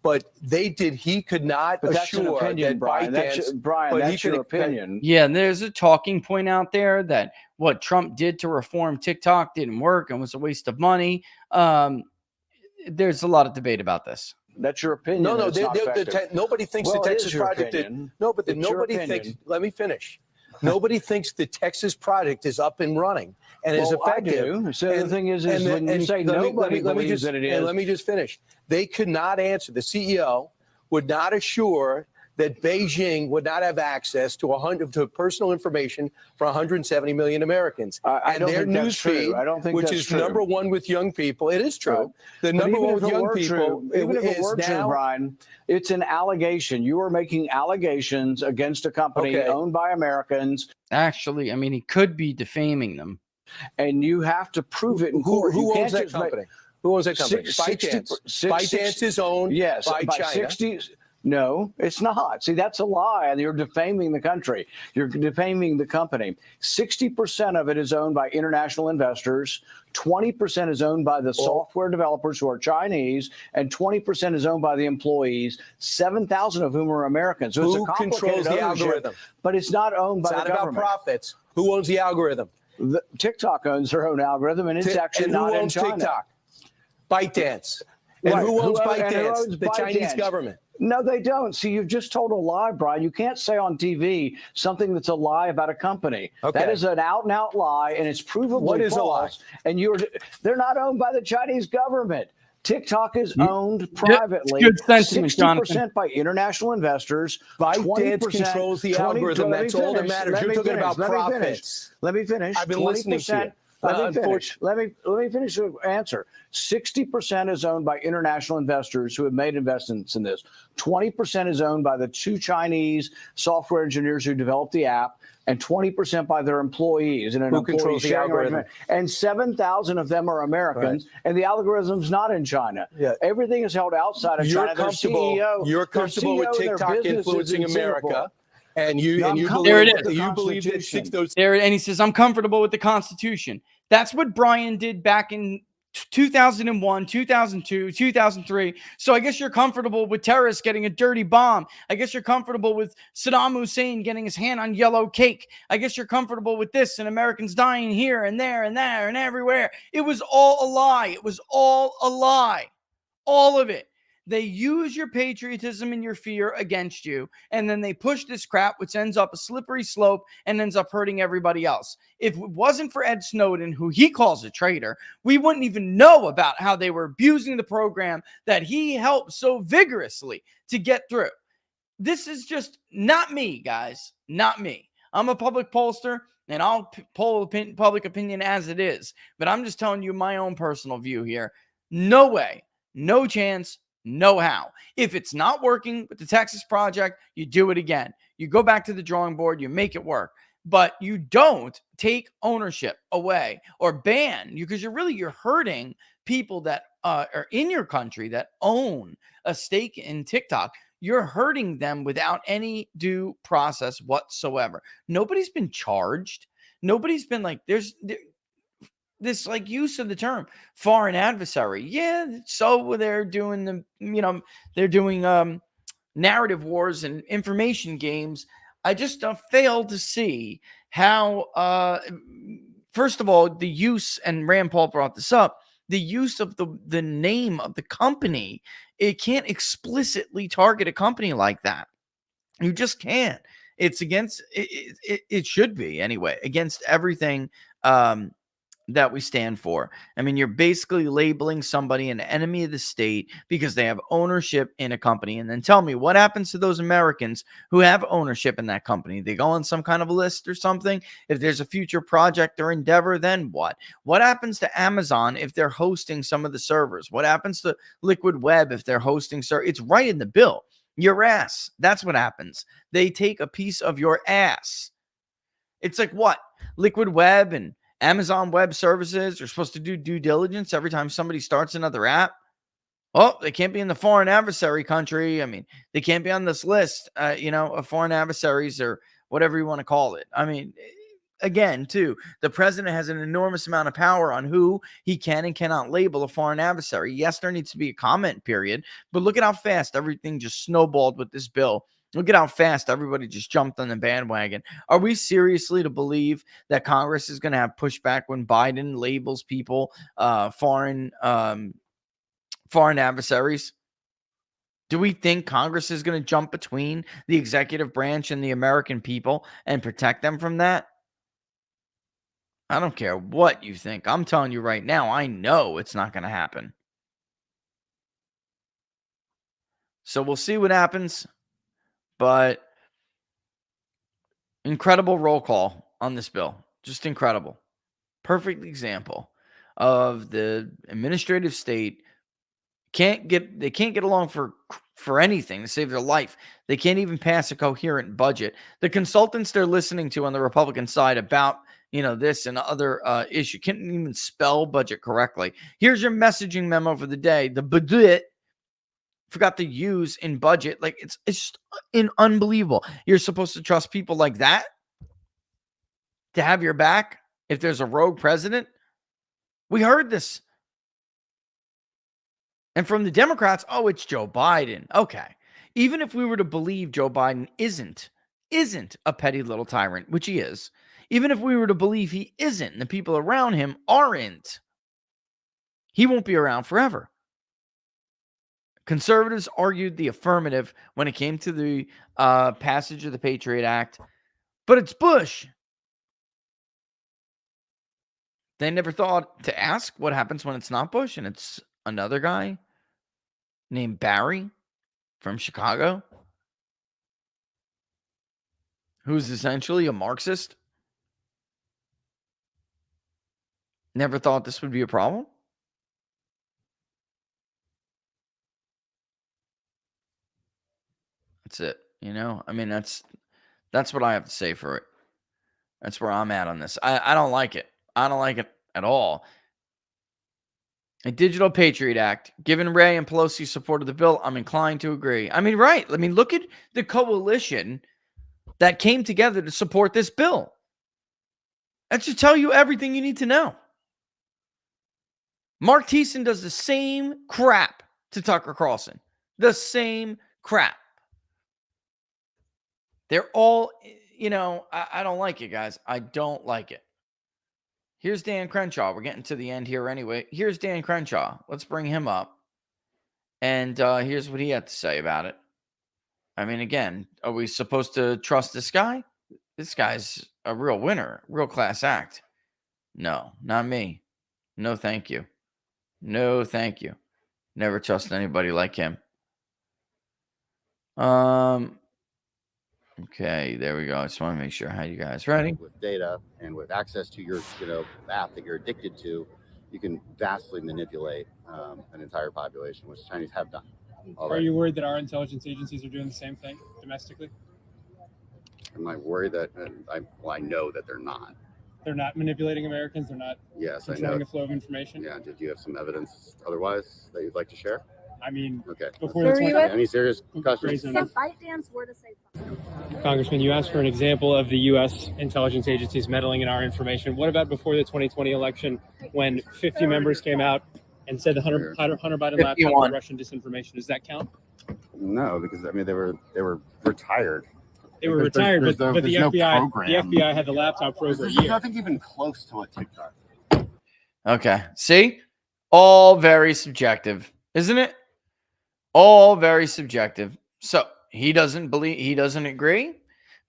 But they did. He could not assure that Brian. That's your opinion. Yeah, and there's a talking point out there that what Trump did to reform TikTok didn't work and was a waste of money. There's a lot of debate about this. That's your opinion. No, nobody thinks the Texas project did. No, but nobody thinks. Let me finish. Nobody thinks the Texas project is up and running and is effective. I do. So the thing is when you say nobody believes that it is. And let me just finish. They could not answer. The CEO would not assure that Beijing would not have access to personal information for 170 million Americans. And their news feed, which is number one with young people. It is true. The number one with young people. Even if it were true, Brian, it's an allegation. You are making allegations against a company owned by Americans. Actually, I mean, he could be defaming them. And you have to prove it in court. Who owns that company? Who owns that company? ByteDance is owned by China. No, it's not. See, that's a lie. And you're defaming the country. You're defaming the company. 60% of it is owned by international investors. 20% is owned by the software developers who are Chinese, and 20% is owned by the employees, 7,000 of whom are Americans. So who controls the algorithm? But it's not owned by the government. It's not about profits. Who owns the algorithm? TikTok owns their own algorithm, and it's actually not in China. TikTok? ByteDance. And who owns ByteDance? The Chinese government. No, they don't. See, you've just told a lie, Brian. You can't say on TV something that's a lie about a company. That is an out-and-out lie, and it's provably false. A lie? And they're not owned by the Chinese government. TikTok is owned privately, 60% by international investors. ByteDance controls the algorithm. That's all that matters. You're talking about profits. Let me finish. I've been listening to you. Let me finish the answer. 60% is owned by international investors who have made investments in this. 20% is owned by the 2 Chinese software engineers who developed the app, and 20% by their employees. And who controls the algorithm? And 7,000 of them are Americans, and the algorithm's not in China. Yeah. Everything is held outside of China. You're comfortable with TikTok influencing America. And you believe that there, and he says, I'm comfortable with the Constitution. That's what Brian did back in 2001, 2002, 2003. So I guess you're comfortable with terrorists getting a dirty bomb. I guess you're comfortable with Saddam Hussein getting his hand on yellow cake. I guess you're comfortable with this and Americans dying here and there and there and everywhere. It was all a lie. It was all a lie. All of it. They use your patriotism and your fear against you, and then they push this crap, which ends up a slippery slope and ends up hurting everybody else. If it wasn't for Ed Snowden, who he calls a traitor, we wouldn't even know about how they were abusing the program that he helped so vigorously to get through. This is just not me, guys. Not me. I'm a public pollster, and I'll poll public opinion as it is. But I'm just telling you my own personal view here. No way. No chance. No how. If it's not working with the Texas project, you do it again. You go back to the drawing board, you make it work. But you don't take ownership away or ban you, because you're hurting people that are in your country that own a stake in TikTok. You're hurting them without any due process whatsoever. Nobody's been charged. Nobody's been like, this like use of the term foreign adversary. Yeah, so they're doing they're doing narrative wars and information games. I just fail to see how first of all, the use, and Rand Paul brought this up, the use of the name of the company. It can't explicitly target a company like that. You just can't. It's against it should be anyway, against everything that we stand for. I mean, you're basically labeling somebody an enemy of the state because they have ownership in a company. And then tell me, what happens to those Americans who have ownership in that company? They go on some kind of a list or something. If there's a future project or endeavor, then what? What happens to Amazon if they're hosting some of the servers? What happens to Liquid Web if they're hosting servers? It's right in the bill. Your ass. That's what happens. They take a piece of your ass. It's like what? Liquid Web and Amazon Web Services are supposed to do due diligence every time somebody starts another app. Oh, they can't be in the foreign adversary country. I mean, they can't be on this list, of foreign adversaries or whatever you want to call it. I mean, again, too, the president has an enormous amount of power on who he can and cannot label a foreign adversary. Yes, there needs to be a comment period, but look at how fast everything just snowballed with this bill. Look at how fast everybody just jumped on the bandwagon. Are we seriously to believe that Congress is going to have pushback when Biden labels people foreign adversaries? Do we think Congress is going to jump between the executive branch and the American people and protect them from that? I don't care what you think. I'm telling you right now, I know it's not going to happen. So we'll see what happens. But incredible roll call on this bill. Just incredible. Perfect example of the administrative state can't get along for anything to save their life. They can't even pass a coherent budget. The consultants they're listening to on the Republican side about this and other issue can't even spell budget correctly. Here's your messaging memo for the day. The budget forgot to use in budget. Like it's just unbelievable. You're supposed to trust people like that to have your back if there's a rogue president. We heard this. And from the Democrats, oh, it's Joe Biden. Okay. Even if we were to believe Joe Biden isn't a petty little tyrant, which he is, even if we were to believe he isn't and the people around him aren't, he won't be around forever. Conservatives argued the affirmative when it came to the passage of the Patriot Act, but it's Bush. They never thought to ask what happens when it's not Bush and it's another guy named Barry from Chicago, who's essentially a Marxist. Never thought this would be a problem. That's it. I mean, that's what I have to say for it. That's where I'm at on this. I don't like it. I don't like it at all. A Digital Patriot Act. Given Ray and Pelosi supported the bill, I'm inclined to agree. I mean, right. I mean, look at the coalition that came together to support this bill. That should tell you everything you need to know. Mark Thiessen does the same crap to Tucker Carlson. The same crap. They're all, I don't like it, guys. I don't like it. Here's Dan Crenshaw. We're getting to the end here anyway. Here's Dan Crenshaw. Let's bring him up. And here's what he had to say about it. I mean, again, are we supposed to trust this guy? This guy's a real winner, real class act. No, not me. No, thank you. No, thank you. Never trust anybody like him. Okay, there we go. I just want to make sure. How you guys ready? With data and with access to your, app that you're addicted to, you can vastly manipulate an entire population, which Chinese have done already. Are you worried that our intelligence agencies are doing the same thing domestically? Am I worried that? I know that they're not. They're not manipulating Americans. They're not controlling the flow of information. Yeah. Did you have some evidence otherwise that you'd like to share? I mean, okay. Before any serious questions? Congressman, you asked for an example of the U.S. intelligence agencies meddling in our information. What about before the 2020 election, when 50 members came out and said the Hunter Biden laptop was Russian disinformation? Does that count? No, because they were retired. They were retired, but the FBI had the laptop for over a year. Nothing even close to a TikTok. Okay. See? All very subjective, isn't it? All very subjective. So he doesn't agree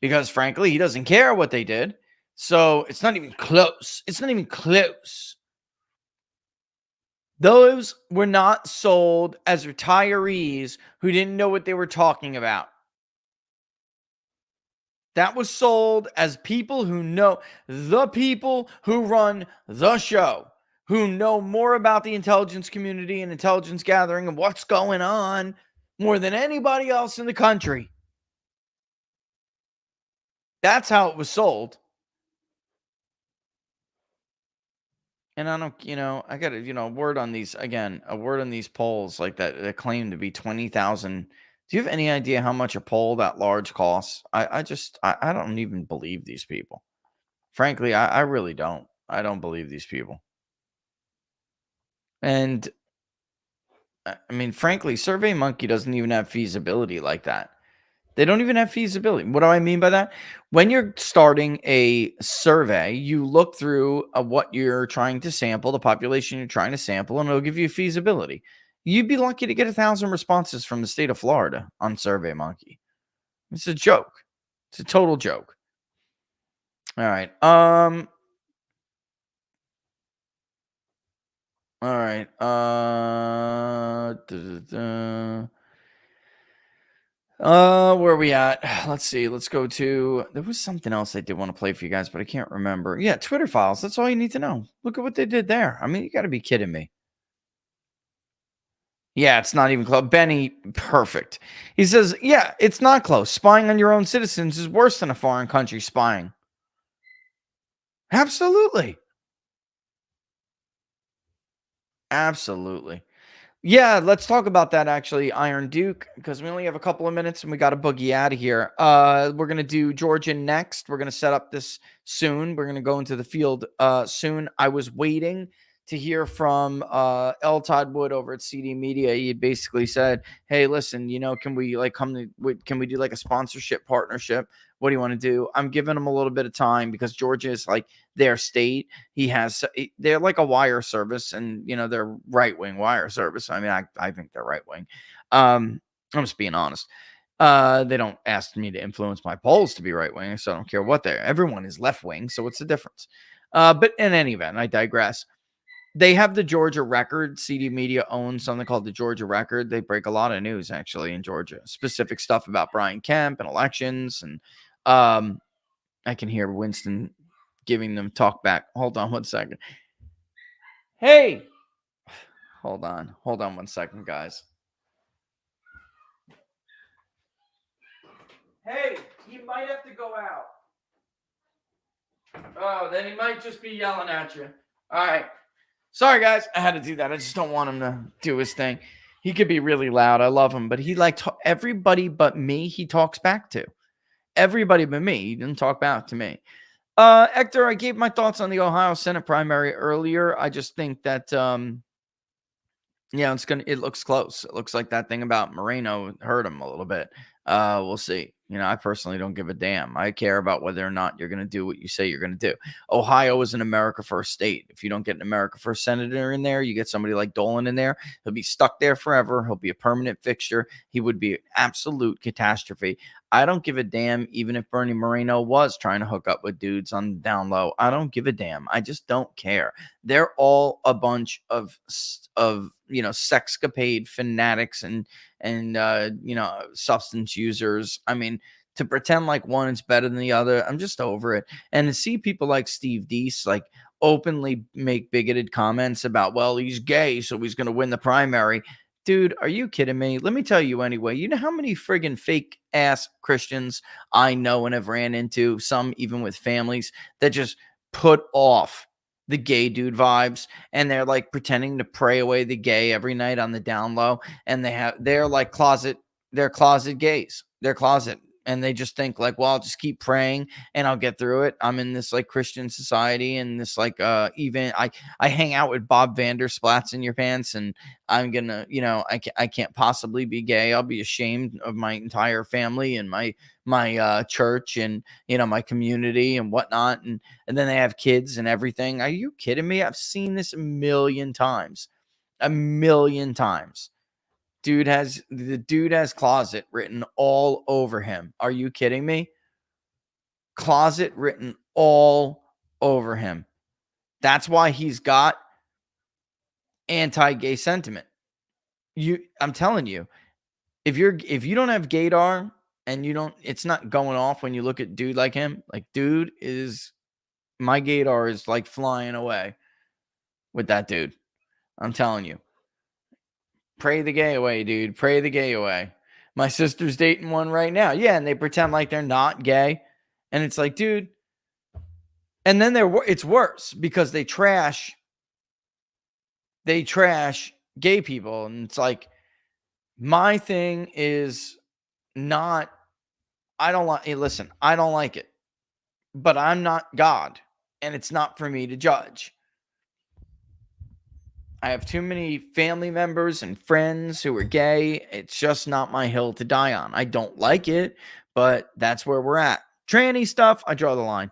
because, frankly, he doesn't care what they did. So it's not even close. It's not even close. Those were not sold as retirees who didn't know what they were talking about. That was sold as people who know, the people who run the show, who know more about the intelligence community and intelligence gathering and what's going on more than anybody else in the country. That's how it was sold. And I don't, I got a word on these, again, a word on these polls like that claim to be 20,000. Do you have any idea how much a poll that large costs? I don't even believe these people. Frankly, I really don't. I don't believe these people. And I mean, frankly, SurveyMonkey doesn't even have feasibility like that. They don't even have feasibility. What do I mean by that? When you're starting a survey, you look through what you're trying to sample, the population you're trying to sample, and it'll give you feasibility. You'd be lucky to get 1,000 responses from the state of Florida on SurveyMonkey. It's a joke. It's a total joke. All right. All right. Where are we at? Let's see. Let's go to, there was something else I did want to play for you guys, but I can't remember. Yeah, Twitter files. That's all you need to know. Look at what they did there. I mean, you got to be kidding me. Yeah, it's not even close. Benny, perfect. He says, yeah, it's not close. Spying on your own citizens is worse than a foreign country spying. Absolutely. Absolutely. Yeah, let's talk about that, actually, Iron Duke, because we only have a couple of minutes and we got to boogie out of here. We're going to do Georgia next. We're going to set up this soon. We're going to go into the field soon. I was waiting to hear from L. Todd Wood over at CD Media. He basically said, hey, listen, can we can we do like a sponsorship partnership? What do you want to do? I'm giving him a little bit of time because Georgia is like their state. They're like a wire service, and they're right-wing wire service. I mean, I think they're right-wing. I'm just being honest. They don't ask me to influence my polls to be right-wing, so I don't care what they're. Everyone is left-wing, so what's the difference? But in any event, I digress. They have the Georgia Record. CD Media owns something called the Georgia Record. They break a lot of news, actually, in Georgia. Specific stuff about Brian Kemp and elections. And I can hear Winston giving them talk back. Hold on 1 second. Hey! Hold on 1 second, guys. Hey, he might have to go out. Oh, then he might just be yelling at you. All right. Sorry, guys. I had to do that. I just don't want him to do his thing. He could be really loud. I love him. But he everybody but me he talks back to. Everybody but me. He didn't talk back to me. Hector, I gave my thoughts on the Ohio Senate primary earlier. I just think that Yeah, it looks close. It looks like that thing about Moreno hurt him a little bit. We'll see. I personally don't give a damn. I care about whether or not you're going to do what you say you're going to do. Ohio is an America First state. If you don't get an America First senator in there, you get somebody like Dolan in there, he'll be stuck there forever. He'll be a permanent fixture. He would be an absolute catastrophe. I don't give a damn even if Bernie Moreno was trying to hook up with dudes on the down low. I don't give a damn. I just don't care. They're all a bunch of sexcapade fanatics and substance users. I mean, to pretend like one is better than the other, I'm just over it. And to see people like Steve Deese like openly make bigoted comments about, well, he's gay, so he's going to win the primary. Dude, are you kidding me? Let me tell you anyway. You know how many friggin' fake ass Christians I know and have ran into, some even with families, that just put off the gay dude vibes, and they're like pretending to pray away the gay every night on the down low, and they're closet gays. They're closet, and they just think like, well, I'll just keep praying and I'll get through it. I'm in this like Christian society, and this like even I hang out with Bob Vander Splats in your pants, and I'm gonna, I can't possibly be gay. I'll be ashamed of my entire family and my church and my community and whatnot, and then they have kids and everything. Are you kidding me? I've seen this a million times. The dude has closet written all over him. Are you kidding me? Closet written all over him. That's why he's got anti-gay sentiment. I'm telling you, if you don't have gaydar and it's not going off when you look at dude like him, like my gaydar is like flying away with that dude. I'm telling you. Pray the gay away, dude. Pray the gay away. My sister's dating one right now. Yeah, and they pretend like they're not gay. And it's like, dude. And then it's worse because they trash gay people. And it's like, my thing is not, I don't like it. But I'm not God. And it's not for me to judge. I have too many family members and friends who are gay. It's just not my hill to die on. I don't like it, but that's where we're at. Tranny stuff, I draw the line.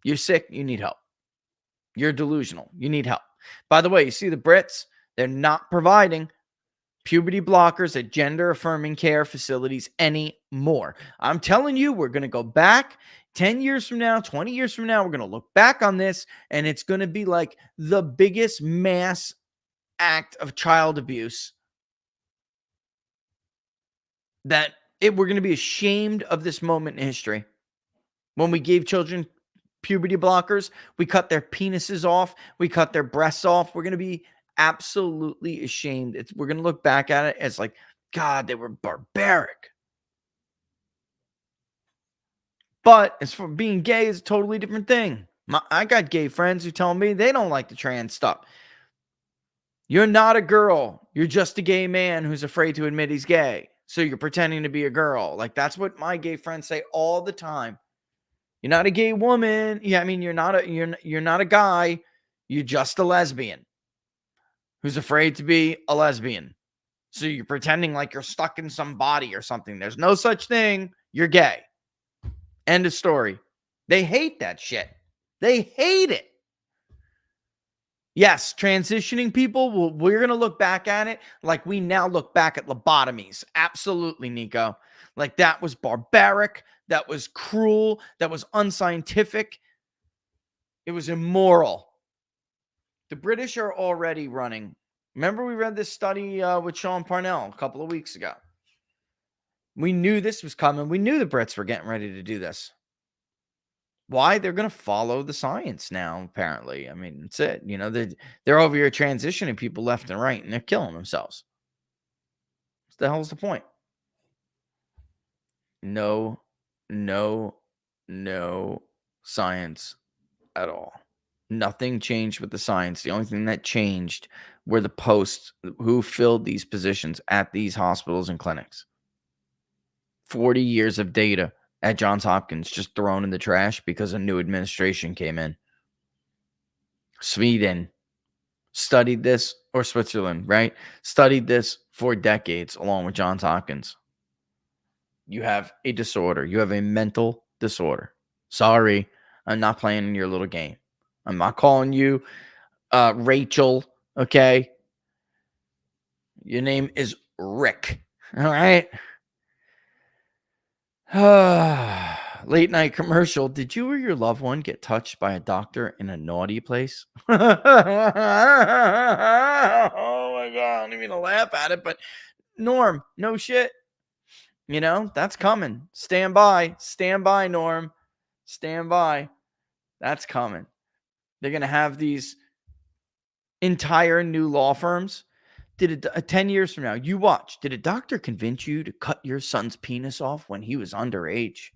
You're sick, you need help. You're delusional, you need help. By the way, you see the Brits? They're not providing puberty blockers at gender-affirming care facilities anymore. I'm telling you, we're going to go back 10 years from now, 20 years from now. We're going to look back on this, and it's going to be like the biggest mass act of child abuse we're going to be ashamed of this moment in history. When we gave children puberty blockers, we cut their penises off, we cut their breasts off. We're going to be absolutely ashamed. We're going to look back at it as like, God, they were barbaric. But as for being gay is a totally different thing. I got gay friends who tell me they don't like the trans stuff. You're not a girl. You're just a gay man who's afraid to admit he's gay. So you're pretending to be a girl. Like, that's what my gay friends say all the time. You're not a gay woman. Yeah, I mean, you're not a guy. You're just a lesbian who's afraid to be a lesbian. So you're pretending like you're stuck in some body or something. There's no such thing. You're gay. End of story. They hate that shit. They hate it. Yes, transitioning people, we're going to look back at it like we now look back at lobotomies. Absolutely, Nico. Like, that was barbaric. That was cruel. That was unscientific. It was immoral. The British are already running. Remember, we read this study with Sean Parnell a couple of weeks ago. We knew this was coming. We knew the Brits were getting ready to do this. Why? They're going to follow the science now, apparently. I mean, that's it. They're over here transitioning people left and right, and they're killing themselves. What the hell's the point? No science at all. Nothing changed with the science. The only thing that changed were the posts who filled these positions at these hospitals and clinics. 40 years of data at Johns Hopkins just thrown in the trash because a new administration came in. Sweden studied this or Switzerland, right? Studied this for decades along with Johns Hopkins. You have a disorder. You have a mental disorder. Sorry, I'm not playing your little game. I'm not calling you Rachel, okay? Your name is Rick, all right? Late night commercial. Did you or your loved one get touched by a doctor in a naughty place? Oh my God. I don't even laugh at it, but Norm, no shit. You know, that's coming. Stand by. Stand by, Norm. Stand by. That's coming. They're going to have these entire new law firms. Did it 10 years from now, you watch. Did a doctor convince you to cut your son's penis off when he was underage?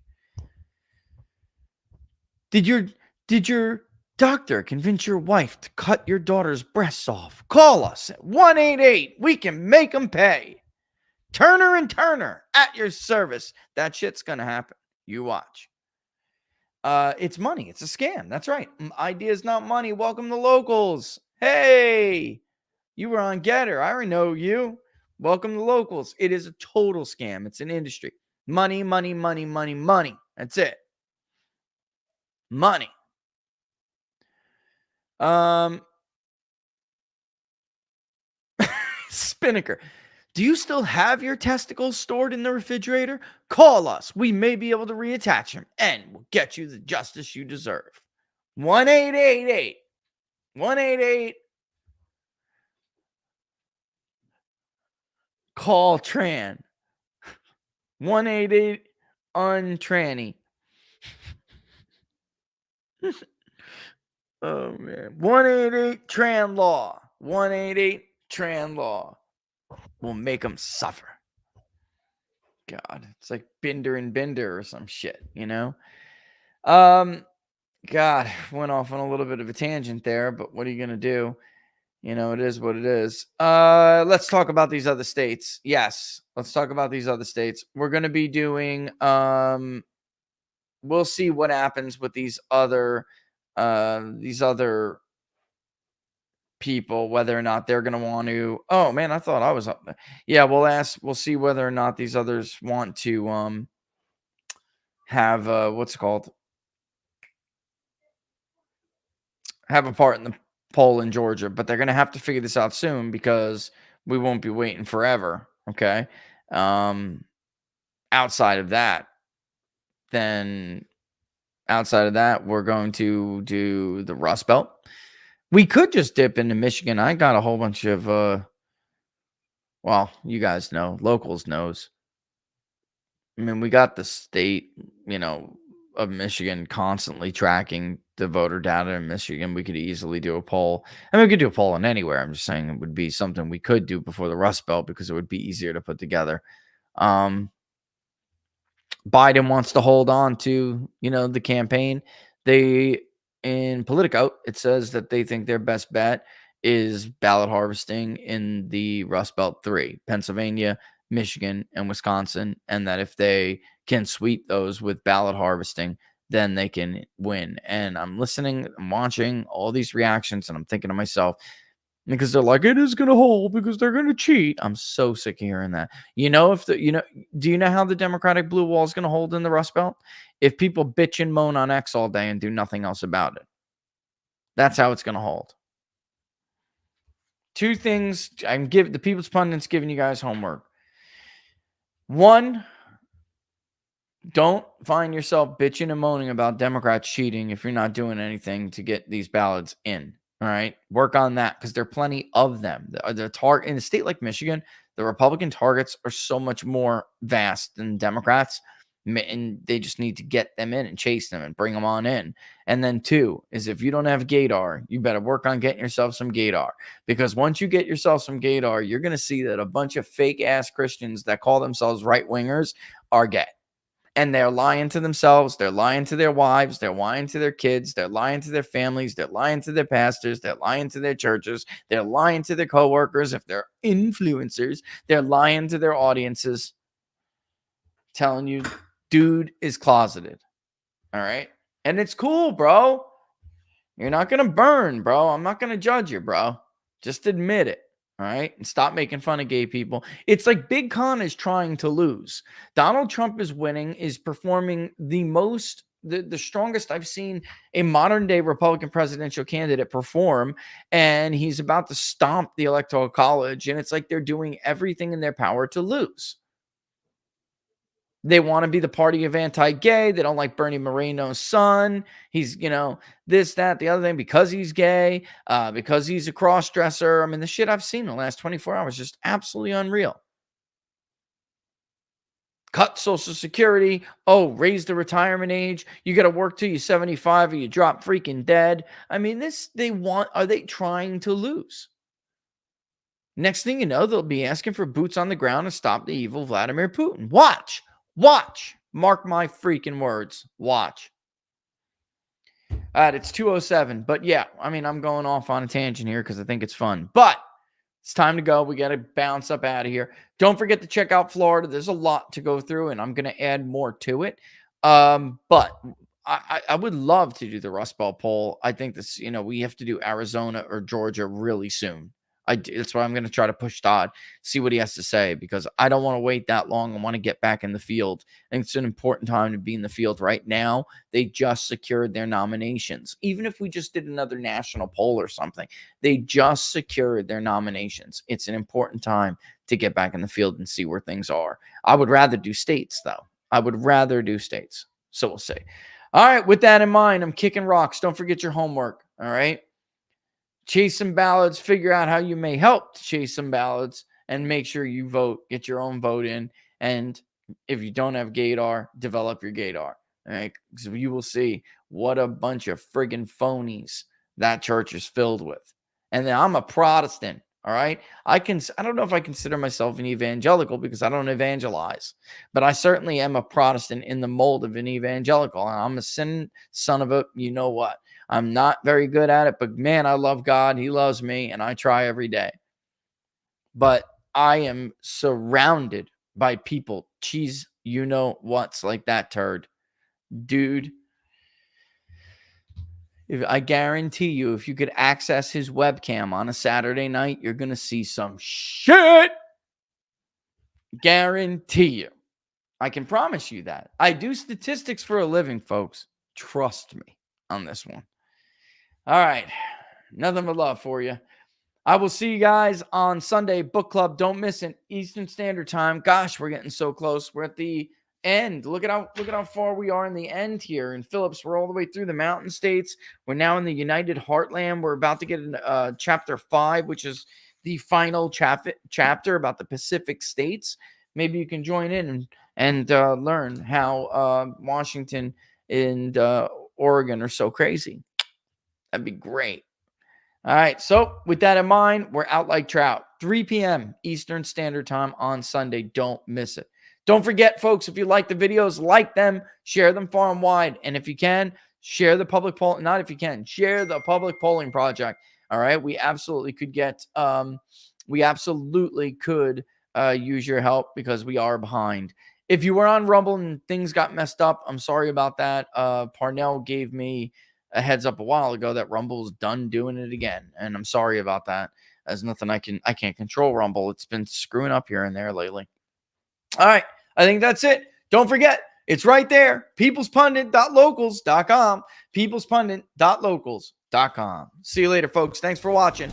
Did your doctor convince your wife to cut your daughter's breasts off? Call us at 188. We can make them pay. Turner and Turner at your service. That shit's going to happen. You watch. It's money. It's a scam. That's right. Ideas, not money. Welcome to Locals. Hey, you were on Getter. I already know you. Welcome to Locals. It is a total scam. It's an industry. Money, money, money, money, money. That's it. Money. Spinnaker. Do you still have your testicles stored in the refrigerator? Call us. We may be able to reattach them and we'll get you the justice you deserve. 1-888. 1-888. Call Tran. 1-888 untranny. Oh man. 1-888 Tran Law. 1-888 Tran Law. We'll make them suffer. God, it's like Binder and Binder or some shit, you know? God, went off on a little bit of a tangent there, but what are you going to do? You know, it is what it is. Let's talk about these other states. Yes, let's talk about these other states. We're going to be doing, we'll see what happens with these other people, whether or not they're going to want to. Oh man, I thought I was up there. Yeah, we'll see whether or not these others want to have what's it called, have a part in the poll in Georgia, but they're going to have to figure this out soon because we won't be waiting forever. Okay. Outside of that, we're going to do the Rust Belt. We could just dip into Michigan. I got a whole bunch of, well, you guys know, Locals knows. I mean, we got the state, you know, of Michigan constantly tracking the voter data in Michigan. We could easily do a poll. I mean, we could do a poll on anywhere. I'm just saying it would be something we could do before the Rust Belt because it would be easier to put together. Biden wants to hold on to, you know, the campaign. In Politico, it says that they think their best bet is ballot harvesting in the Rust Belt 3, Pennsylvania, Michigan, and Wisconsin, and that if they can sweep those with ballot harvesting, then they can win. And I'm listening, I'm watching all these reactions, and I'm thinking to myself, because they're like, it is going to hold because they're going to cheat. I'm so sick of hearing that. You know, do you know how the Democratic blue wall is going to hold in the Rust Belt? If people bitch and moan on X all day and do nothing else about it. That's how it's going to hold. Two things. The People's Pundit's giving you guys homework. One, don't find yourself bitching and moaning about Democrats cheating if you're not doing anything to get these ballots in. All right. Work on that because there are plenty of them. In a state like Michigan, the Republican targets are so much more vast than Democrats. And they just need to get them in and chase them and bring them on in. And then two is if you don't have gaydar, you better work on getting yourself some gaydar. Because once you get yourself some gaydar, you're going to see that a bunch of fake ass Christians that call themselves right wingers are gay. And they're lying to themselves. They're lying to their wives. They're lying to their kids. They're lying to their families. They're lying to their pastors. They're lying to their churches. They're lying to their coworkers. If they're influencers, they're lying to their audiences, telling you, dude is closeted. All right. And it's cool, bro. You're not going to burn, bro. I'm not going to judge you, bro. Just admit it. All right. And stop making fun of gay people. It's like Big Con is trying to lose. Donald Trump is winning, is performing the strongest I've seen a modern day Republican presidential candidate perform. And he's about to stomp the Electoral College. And it's like they're doing everything in their power to lose. They want to be the party of anti-gay. They don't like Bernie Moreno's son. He's, this, that, the other thing, because he's gay, because he's a cross-dresser. I mean, the shit I've seen in the last 24 hours is just absolutely unreal. Cut Social Security. Oh, raise the retirement age. You got to work till you're 75 or you drop freaking dead. I mean, are they trying to lose? Next thing you know, they'll be asking for boots on the ground to stop the evil Vladimir Putin. Watch. Mark my freaking words. Watch. All right, it's 2:07. But yeah, I mean, I'm going off on a tangent here because I think it's fun. But it's time to go. We got to bounce up out of here. Don't forget to check out Florida. There's a lot to go through, and I'm going to add more to it. But I would love to do the Rust Belt poll. I think this, we have to do Arizona or Georgia really soon. That's why I'm going to try to push Todd, see what he has to say, because I don't want to wait that long. I want to get back in the field. I think it's an important time to be in the field right now. They just secured their nominations. Even if we just did another national poll or something, they just secured their nominations. It's an important time to get back in the field and see where things are. I would rather do states, though. So we'll see. All right, with that in mind, I'm kicking rocks. Don't forget your homework, all right? Chase some ballots, figure out how you may help to chase some ballots, and make sure you vote, get your own vote in. And if you don't have gaydar, develop your gaydar. All right, because you will see what a bunch of friggin' phonies that church is filled with. And then I'm a Protestant. All right. I don't know if I consider myself an evangelical because I don't evangelize, but I certainly am a Protestant in the mold of an evangelical. I'm a son of a, you know what? I'm not very good at it, but man, I love God. He loves me, and I try every day. But I am surrounded by people, what's like that turd. Dude, I guarantee you, if you could access his webcam on a Saturday night, you're going to see some shit. Guarantee you. I can promise you that. I do statistics for a living, folks. Trust me on this one. All right. Nothing but love for you. I will see you guys on Sunday book club. Don't miss it. Eastern Standard Time. Gosh, we're getting so close. We're at the end. Look at how far we are in the end here. In Phillips, we're all the way through the Mountain States. We're now in the United Heartland. We're about to get in chapter 5, which is the final chapter about the Pacific states. Maybe you can join in and learn how Washington and Oregon are so crazy. That'd be great. All right. So with that in mind, we're out like trout. 3 p.m. Eastern Standard Time on Sunday. Don't miss it. Don't forget, folks, if you like the videos, like them, share them far and wide. And if you can, share the public poll. Not if you can, share the public polling project. All right. We absolutely could use your help because we are behind. If you were on Rumble and things got messed up, I'm sorry about that. Parnell gave me a heads up a while ago that Rumble's done doing it again, and I'm sorry about that. There's nothing I can't control Rumble. It's been screwing up here and there lately. All right, I think that's it. Don't forget, it's right there. peoplespundit.locals.com. peoplespundit.locals.com. See you later, folks. Thanks for watching.